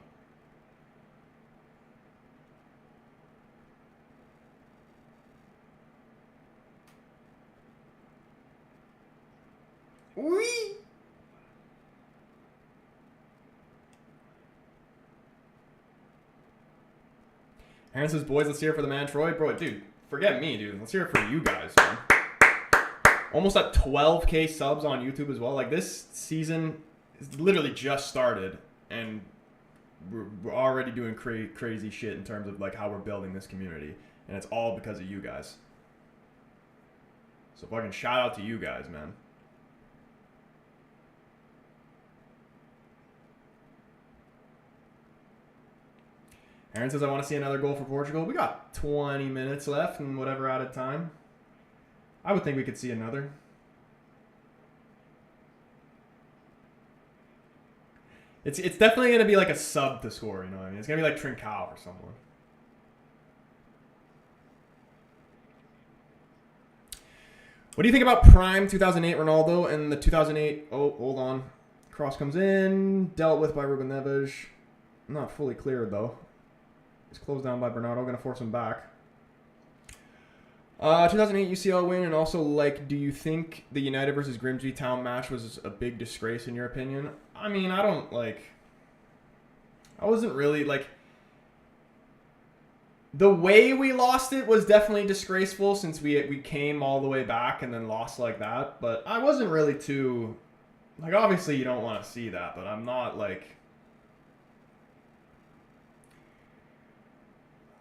Wee! Aaron says, boys, let's hear it for the man Troy. Bro, dude, forget me, dude. Let's hear it for you guys, man. Almost at 12K subs on YouTube as well. Like, this season is literally just started, and we're already doing crazy shit in terms of, like, how we're building this community. And it's all because of you guys. So fucking shout out to you guys, man. Aaron says, I want to see another goal for Portugal. We got 20 minutes left and whatever added time. I would think we could see another. It's definitely going to be like a sub to score, you know what I mean? It's going to be like Trincao or someone. What do you think about Prime 2008 Ronaldo and the 2008... Oh, hold on. Cross comes in. Dealt with by Ruben Neves. Not fully cleared, though. He's closed down by Bernardo. Going to force him back. 2008 UCL win, and also, like, do you think the United versus Grimsby Town match was a big disgrace in your opinion? I mean, I don't, like... I wasn't really, like... The way we lost it was definitely disgraceful since we came all the way back and then lost like that. But I wasn't really too... Like, obviously you don't want to see that, but I'm not, like...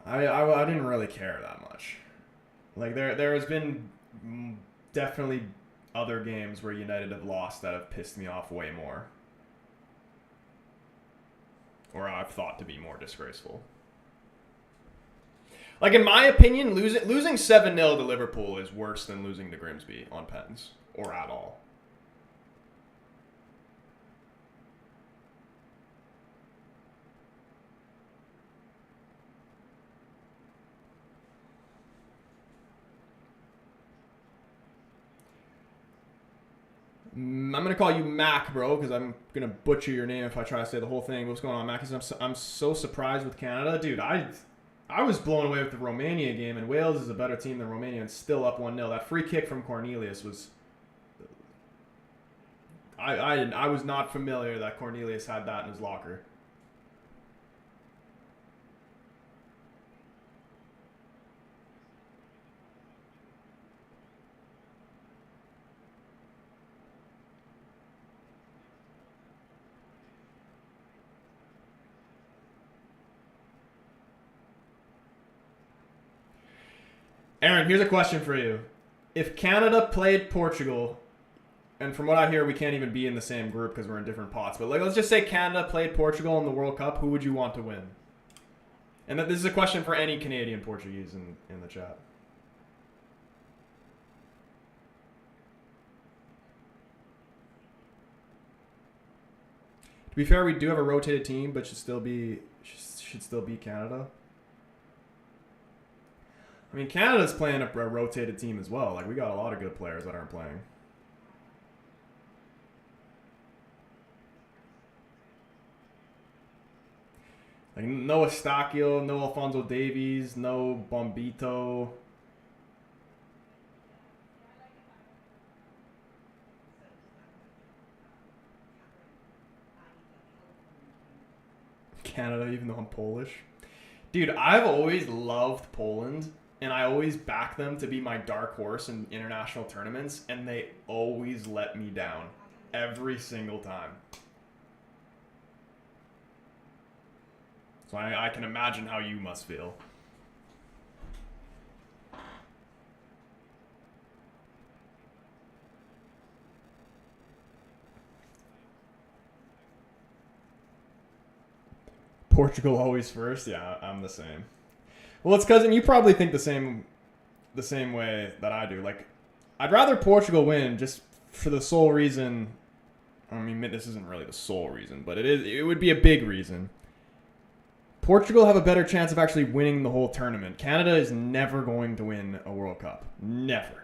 I didn't really care that much. Like, there has been definitely other games where United have lost that have pissed me off way more. Or I've thought to be more disgraceful. Like, in my opinion, losing 7-0 to Liverpool is worse than losing to Grimsby on pens. Or at all. I'm going to call you Mac, bro, because I'm going to butcher your name if I try to say the whole thing. What's going on, Mac? I'm so surprised with Canada. Dude, I was blown away with the Romania game, and Wales is a better team than Romania and still up 1-0. That free kick from Cornelius was... I was not familiar that Cornelius had that in his locker. Aaron, here's a question for you. If Canada played Portugal, and from what I hear, we can't even be in the same group because we're in different pots, but like, let's just say Canada played Portugal in the World Cup, who would you want to win? And this is a question for any Canadian Portuguese in the chat. To be fair, we do have a rotated team, but should still be Canada. I mean, Canada's playing a rotated team as well. Like, we got a lot of good players that aren't playing. Like, no Estacio, no Alfonso Davies, no Bombito. Canada, even though I'm Polish. Dude, I've always loved Poland, and I always back them to be my dark horse in international tournaments, and they always let me down. Every single time. So I can imagine how you must feel. Portugal always first? Yeah, I'm the same. Well, it's because, and you probably think the same way that I do. Like, I'd rather Portugal win just for the sole reason. I mean, this isn't really the sole reason, but it would be a big reason. Portugal have a better chance of actually winning the whole tournament. Canada is never going to win a World Cup. Never.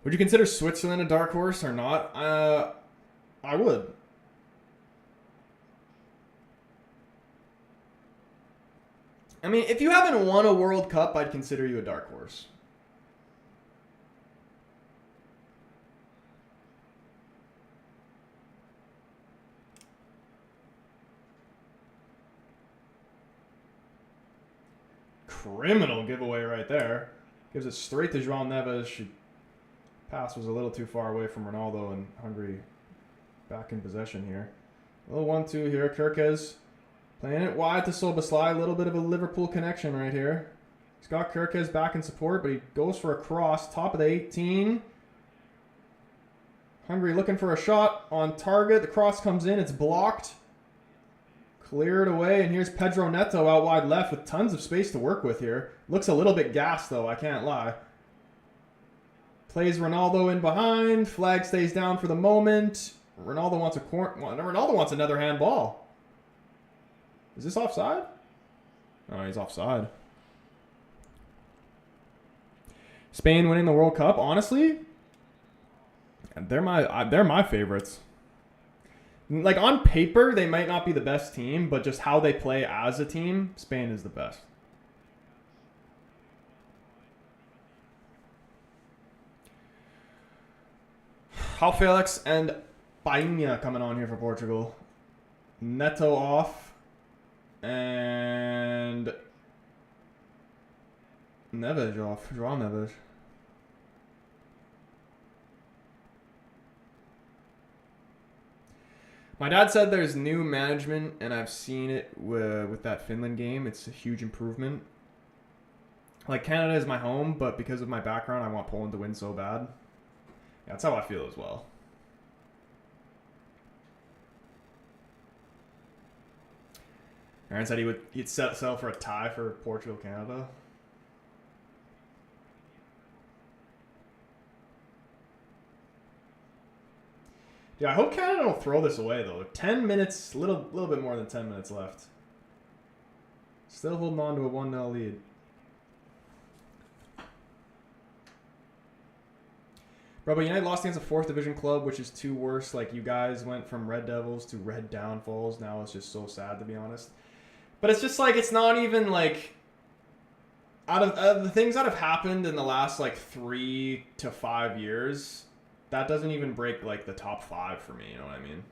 Would you consider Switzerland a dark horse or not? I would. I mean, if you haven't won a World Cup, I'd consider you a dark horse. Criminal giveaway right there. Gives it straight to João Neves. Pass was a little too far away from Ronaldo, and Hungary back in possession here. A little 1-2 here. Kirkes playing it wide to Soboslai. A little bit of a Liverpool connection right here. He's got Kirkes back in support, but he goes for a cross. Top of the 18. Hungary looking for a shot on target. The cross comes in. It's blocked. Cleared away, and here's Pedro Neto out wide left with tons of space to work with here. Looks a little bit gassed, though. I can't lie. Plays Ronaldo in behind. Flag stays down for the moment. Ronaldo wants Ronaldo wants another handball. Is this offside? Oh, he's offside. Spain winning the World Cup. Honestly, they're my favorites. Like, on paper, they might not be the best team, but just how they play as a team, Spain is the best. How Felix and Painha coming on here for Portugal. Neto off. And Neves off. João Neves. My dad said there's new management, and I've seen it with that Finland game. It's a huge improvement. Like, Canada is my home, but because of my background, I want Poland to win so bad. Yeah, that's how I feel as well. Aaron said he'd settle for a tie for Portugal, Canada. Yeah, I hope Canada don't throw this away, though. 10 minutes, little bit more than 10 minutes left. Still holding on to a 1-0 lead. Bro, but United lost against a 4th division club, which is too worse. Like, you guys went from Red Devils to Red Downfalls. Now it's just so sad, to be honest. But it's just like, it's not even like, out of the things that have happened in the last like 3 to 5 years, that doesn't even break like the top 5 for me, you know what I mean?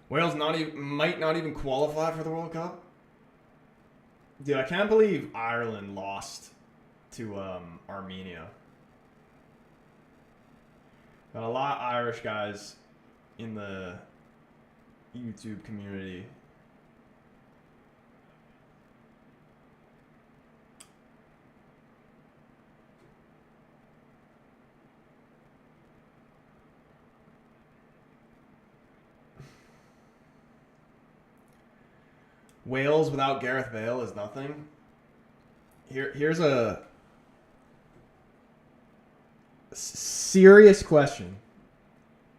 Wales might not even qualify for the World Cup. Dude, I can't believe Ireland lost to Armenia. Got a lot of Irish guys in the YouTube community. Wales without Gareth Bale is nothing. Here's a serious question.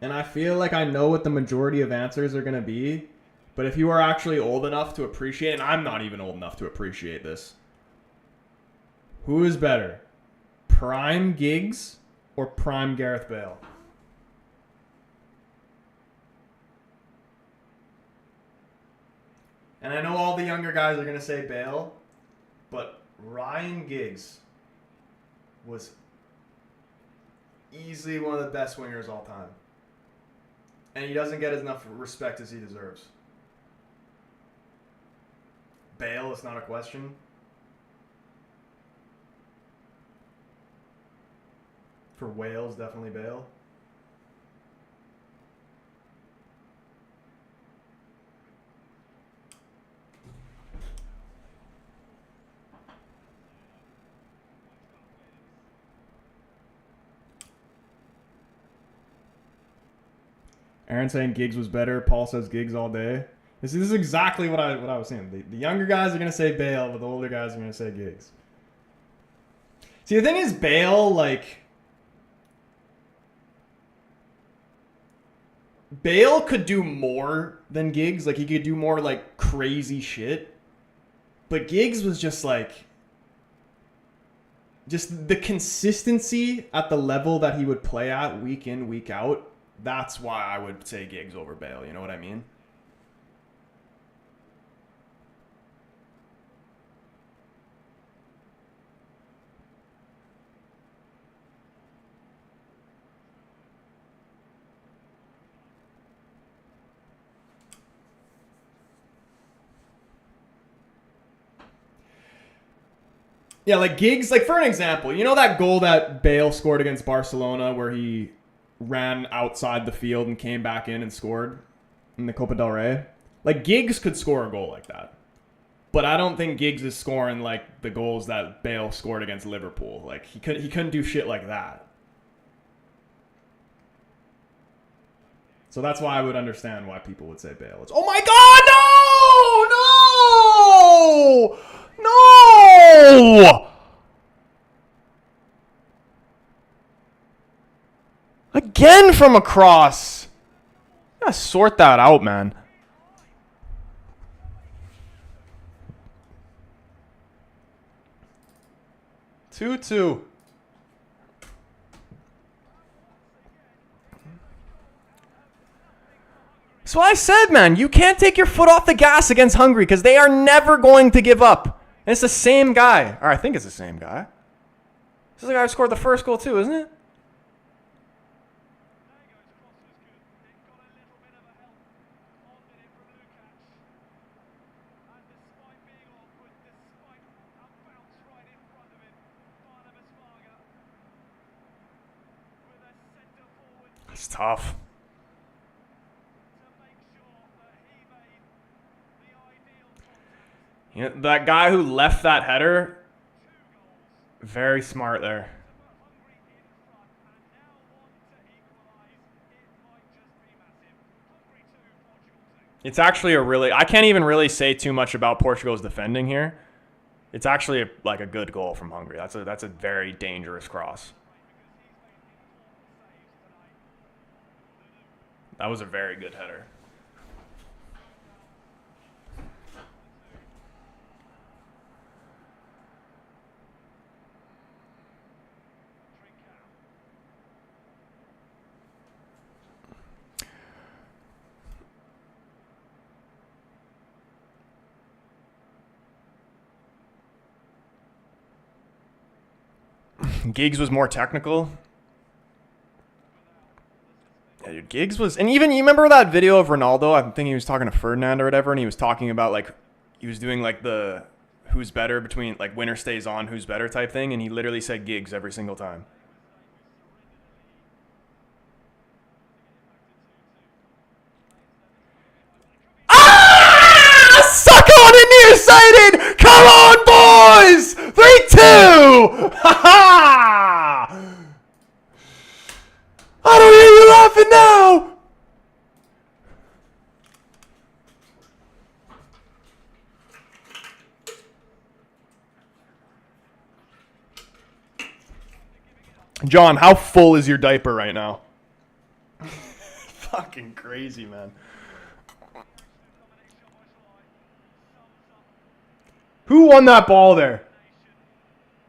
And I feel like I know what the majority of answers are going to be. But if you are actually old enough to appreciate, and I'm not even old enough to appreciate this, who is better? Prime Giggs or prime Gareth Bale? And I know all the younger guys are going to say Bale, but Ryan Giggs was easily one of the best wingers all time. And he doesn't get enough respect as he deserves. Bale, it's not a question. For Wales, definitely Bale. Aaron saying Giggs was better. Paul says Giggs all day. This is exactly what I was saying. The younger guys are going to say Bale, but the older guys are going to say Giggs. See, the thing is, Bale, Bale could do more than Giggs. He could do more, crazy shit. But Giggs was just the consistency at the level that he would play at week in, week out. That's why I would say Giggs over Bale. You know what I mean? Yeah, Giggs, for an example, you know that goal that Bale scored against Barcelona where he ran outside the field and came back in and scored in the Copa del Rey? Giggs could score a goal like that. But I don't think Giggs is scoring the goals that Bale scored against Liverpool. He couldn't do shit like that. So that's why I would understand why people would say Bale. It's, oh my God, no! No! Again from across. You gotta sort that out, man. Two. So I said, man, you can't take your foot off the gas against Hungary because they are never going to give up. And it's the same guy. Or I think it's the same guy. This is the guy who scored the first goal too, isn't it? It's tough. You know, that guy who left that header, very smart there. It's actually I can't even really say too much about Portugal's defending here. It's actually a good goal from Hungary. That's a very dangerous cross. That was a very good header. Giggs was more technical. Yeah, dude, Giggs was... And even, you remember that video of Ronaldo? I think he was talking to Ferdinand or whatever, and he was talking about, he was doing, the who's better between, winner stays on, who's better type thing, and he literally said Giggs every single time. excited! Come on, boys! 3-2! Ha ha! I don't hear you laughing now! John, how full is your diaper right now? Fucking crazy, man. Who won that ball there?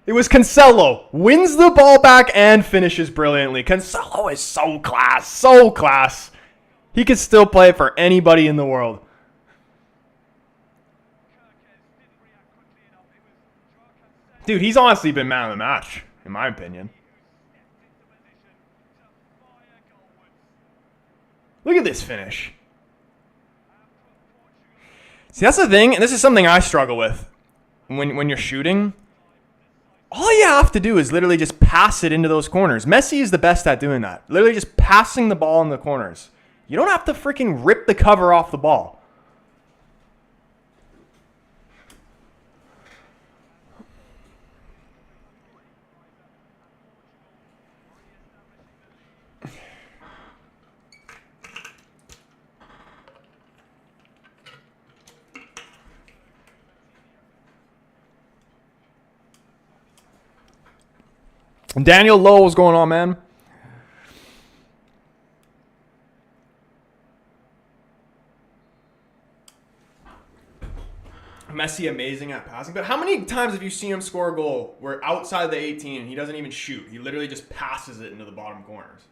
It was Cancelo. Wins the ball back and finishes brilliantly. Cancelo is so class. So class. He could still play for anybody in the world. Dude, he's honestly been man of the match, in my opinion. Look at this finish. See, that's the thing, and this is something I struggle with when you're shooting. All you have to do is literally just pass it into those corners. Messi is the best at doing that. Literally just passing the ball in the corners. You don't have to freaking rip the cover off the ball. Daniel Lowe, what's going on, man? Messi amazing at passing, but how many times have you seen him score a goal where outside the 18 he doesn't even shoot? He literally just passes it into the bottom corners.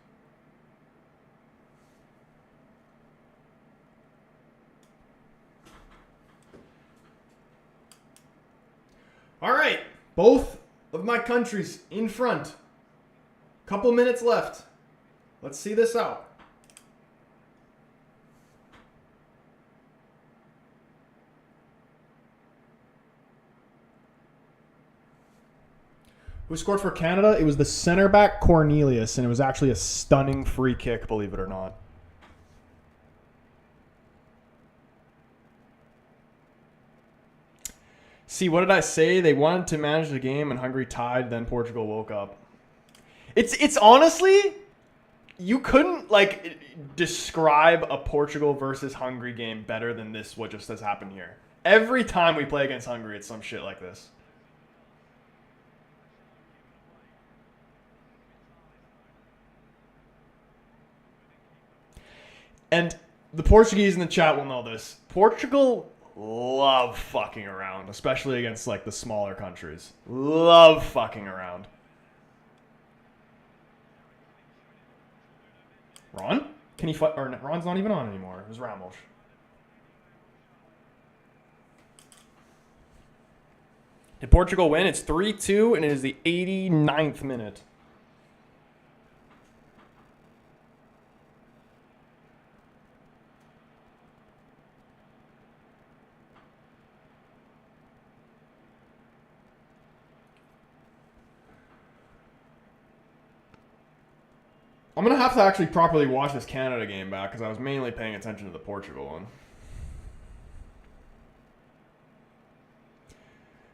All right, both of my countries in front. Couple minutes left. Let's see this out. Who scored for Canada? It was the center back Cornelius, and it was actually a stunning free kick, believe it or not. See, what did I say? They wanted to manage the game, and Hungary tied. Then Portugal woke up. It's honestly, you couldn't like describe a Portugal versus Hungary game better than this. What just has happened here? Every time we play against Hungary, it's some shit like this. And the Portuguese in the chat will know this. Portugal love fucking around, especially against like the smaller countries. Love fucking around. Ron? Can he fight? Or Ron's not even on anymore. It was Ramos. Did Portugal win? It's 3-2, and it is the 89th minute. I'm going to have to actually properly watch this Canada game back because I was mainly paying attention to the Portugal one.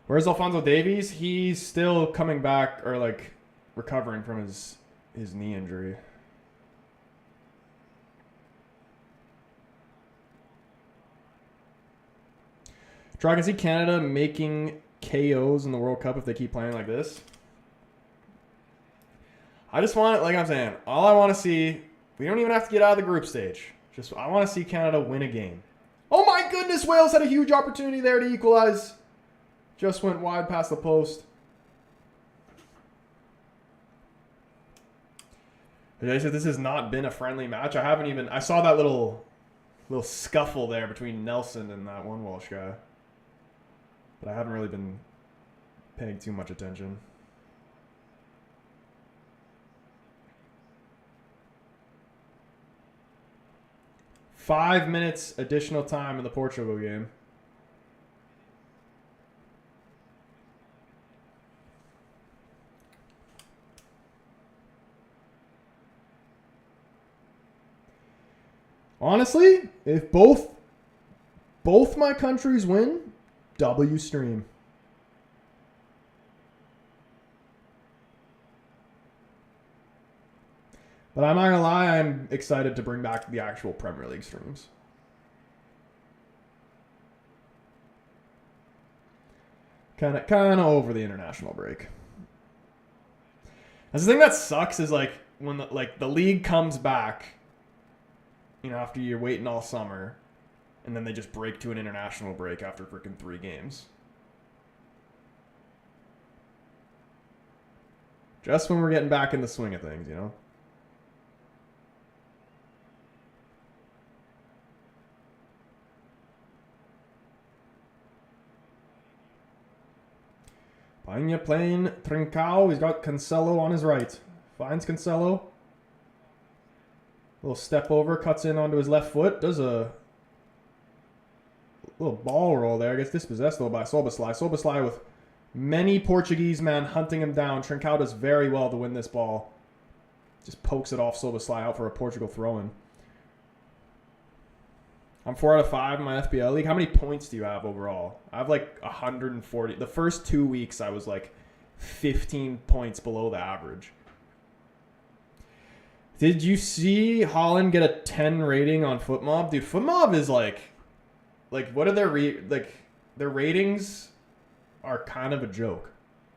Where's Alphonso Davies? He's still coming back or like recovering from his knee injury. I can see Canada making KOs in the World Cup if they keep playing like this. I just want it, like I'm saying, all I want to see, we don't even have to get out of the group stage. Just I want to see Canada win a game. Oh my goodness, Wales had a huge opportunity there to equalize. Just went wide past the post. I said this has not been a friendly match. I saw that little scuffle there between Nelson and that one Welsh guy. But I haven't really been paying too much attention. Five minutes additional time in the Portugal game. Honestly, if both my countries win, W stream. But I'm not gonna lie, I'm excited to bring back the actual Premier League streams. Kind of over the international break. That's the thing that sucks is like when the league comes back, you know, after you're waiting all summer, and then they just break to an international break after freaking 3 games. Just when we're getting back in the swing of things, you know? Pena playing Trincao. He's got Cancelo on his right. Finds Cancelo. Little step over, cuts in onto his left foot. Does a little ball roll there. Gets dispossessed though by Soboslai. Soboslai with many Portuguese men hunting him down. Trincao does very well to win this ball. Just pokes it off Soboslai out for a Portugal throw-in. I'm 4 out of 5 in my FPL league. How many points do you have overall? I have like 140. The first 2 weeks, I was like 15 points below the average. Did you see Holland get a 10 rating on FootMob? Dude, FootMob is like what are their their ratings are kind of a joke.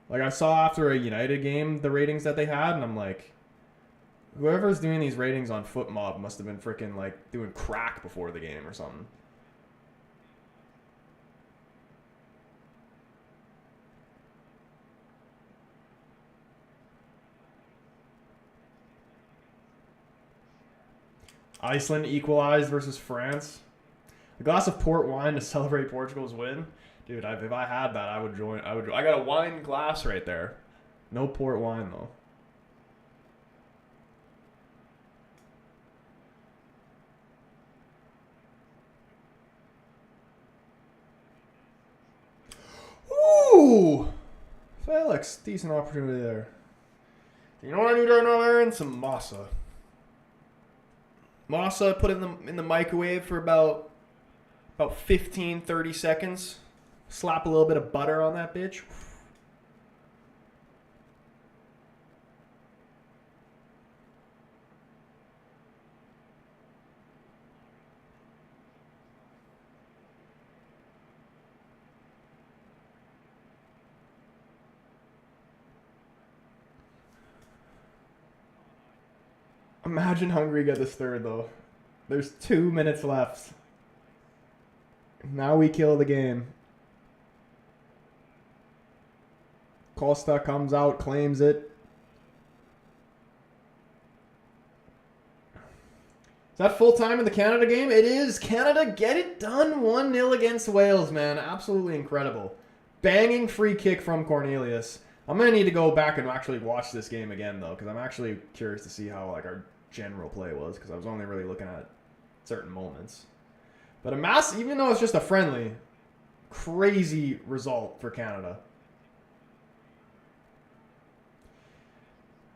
Like I saw after a United game the ratings that they had, and I'm like, whoever's doing these ratings on FootMob must have been freaking like doing crack before the game or something. Iceland equalized versus France. A glass of port wine to celebrate Portugal's win. Dude, if I had that, I would join. I got a wine glass right there. No port wine though. Ooh! Felix, decent opportunity there. You know what I need right now, Aaron? Some masa. Masa, put it in the microwave for about 15, 30 seconds. Slap a little bit of butter on that bitch. Imagine Hungary get this third, though. There's 2 minutes left. Now we kill the game. Costa comes out, claims it. Is that full time in the Canada game? It is. Canada get it done 1-0 against Wales, man. Absolutely incredible. Banging free kick from Cornelius. I'm going to need to go back and actually watch this game again, though, because I'm actually curious to see how like our general play was, because I was only really looking at certain moments. But a mass, even though it's just a friendly, crazy result for Canada.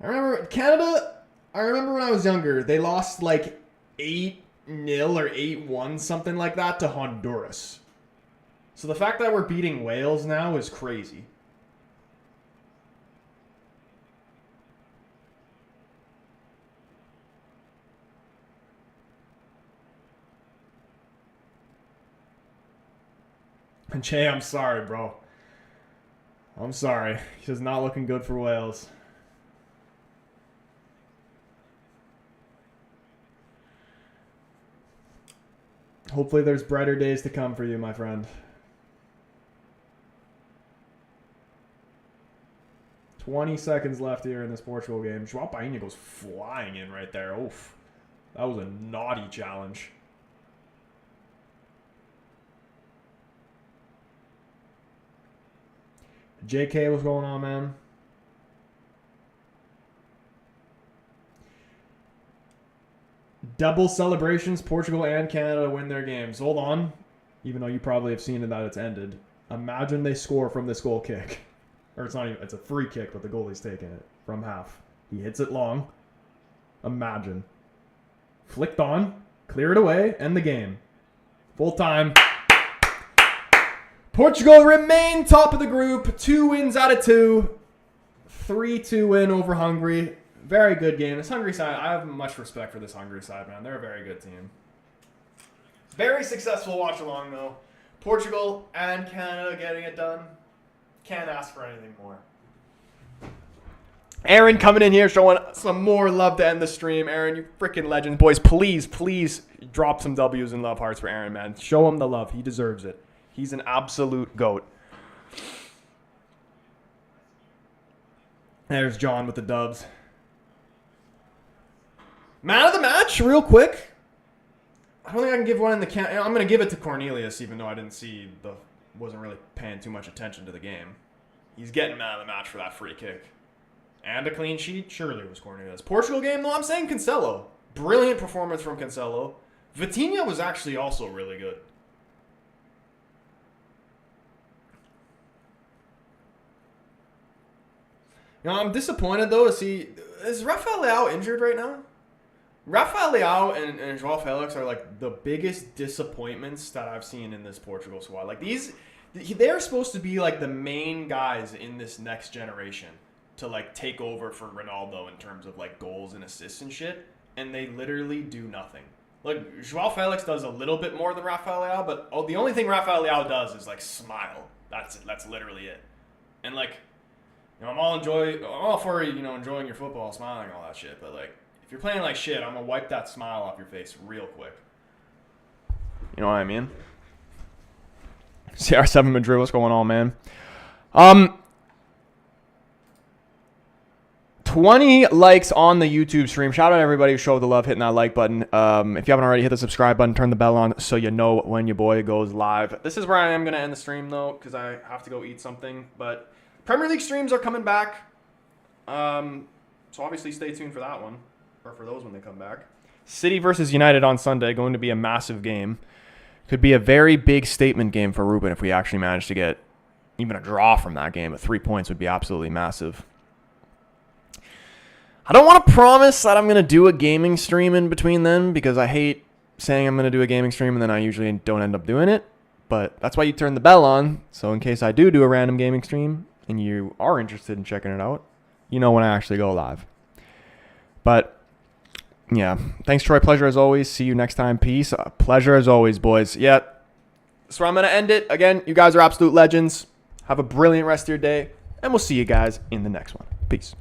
I remember when I was younger, they lost like 8-0 or 8-1, something like that, to Honduras. So the fact that we're beating Wales now is crazy. And Che, I'm sorry, bro. I'm sorry. He's not looking good for Wales. Hopefully there's brighter days to come for you, my friend. 20 seconds left here in this Portugal game. João Painha goes flying in right there. Oof. That was a naughty challenge. JK, what's going on, man? Double celebrations. Portugal and Canada win their games. Hold on. Even though you probably have seen it that it's ended. Imagine they score from this goal kick. Or it's not even, it's a free kick, but the goalie's taking it from half. He hits it long. Imagine. Flicked on. Clear it away. End the game. Full time. Portugal remain top of the group. 2 wins out of 2. 3-2 win over Hungary. Very good game. This Hungary side, I have much respect for this Hungary side, man. They're a very good team. Very successful watch along, though. Portugal and Canada getting it done. Can't ask for anything more. Aaron coming in here showing some more love to end the stream. Aaron, you freaking legend. Boys, please drop some W's and love hearts for Aaron, man. Show him the love. He deserves it. He's an absolute GOAT. There's John with the dubs. Man of the match, real quick. I don't think I can give one in the count. I'm going to give it to Cornelius, even though I wasn't really paying too much attention to the game. He's getting man of the match for that free kick. And a clean sheet? Surely it was Cornelius. Portugal game, though, I'm saying Cancelo. Brilliant performance from Cancelo. Vitinha was actually also really good. You know, I'm disappointed, though, to see... Is Rafael Leao injured right now? Rafael Leao and João Felix are, like, the biggest disappointments that I've seen in this Portugal squad. Like, they're supposed to be, like, the main guys in this next generation to, like, take over for Ronaldo in terms of, like, goals and assists and shit, and they literally do nothing. Like, João Felix does a little bit more than Rafael Leao, but the only thing Rafael Leao does is, like, smile. That's it. That's literally it. And, like, you know, I'm all for, you know, enjoying your football, smiling, all that shit, but, like, if you're playing like shit, I'm going to wipe that smile off your face real quick. You know what I mean? CR7 Madrid, what's going on, man? 20 likes on the YouTube stream. Shout out everybody who showed the love, hitting that like button. If you haven't already, hit the subscribe button, turn the bell on so you know when your boy goes live. This is where I am going to end the stream, though, because I have to go eat something. But Premier League streams are coming back. So obviously stay tuned for that one. Or for those when they come back. City versus United on Sunday, going to be a massive game. Could be a very big statement game for Ruben if we actually manage to get even a draw from that game. But 3 points would be absolutely massive. I don't want to promise that I'm going to do a gaming stream in between then because I hate saying I'm going to do a gaming stream and then I usually don't end up doing it. But that's why you turn the bell on. So in case I do a random gaming stream and you are interested in checking it out, you know when I actually go live. But yeah, thanks, Troy. Pleasure as always. See you next time. Peace. Pleasure as always, boys. Yeah, that's where I'm going to end it. Again, you guys are absolute legends. Have a brilliant rest of your day, and we'll see you guys in the next one. Peace.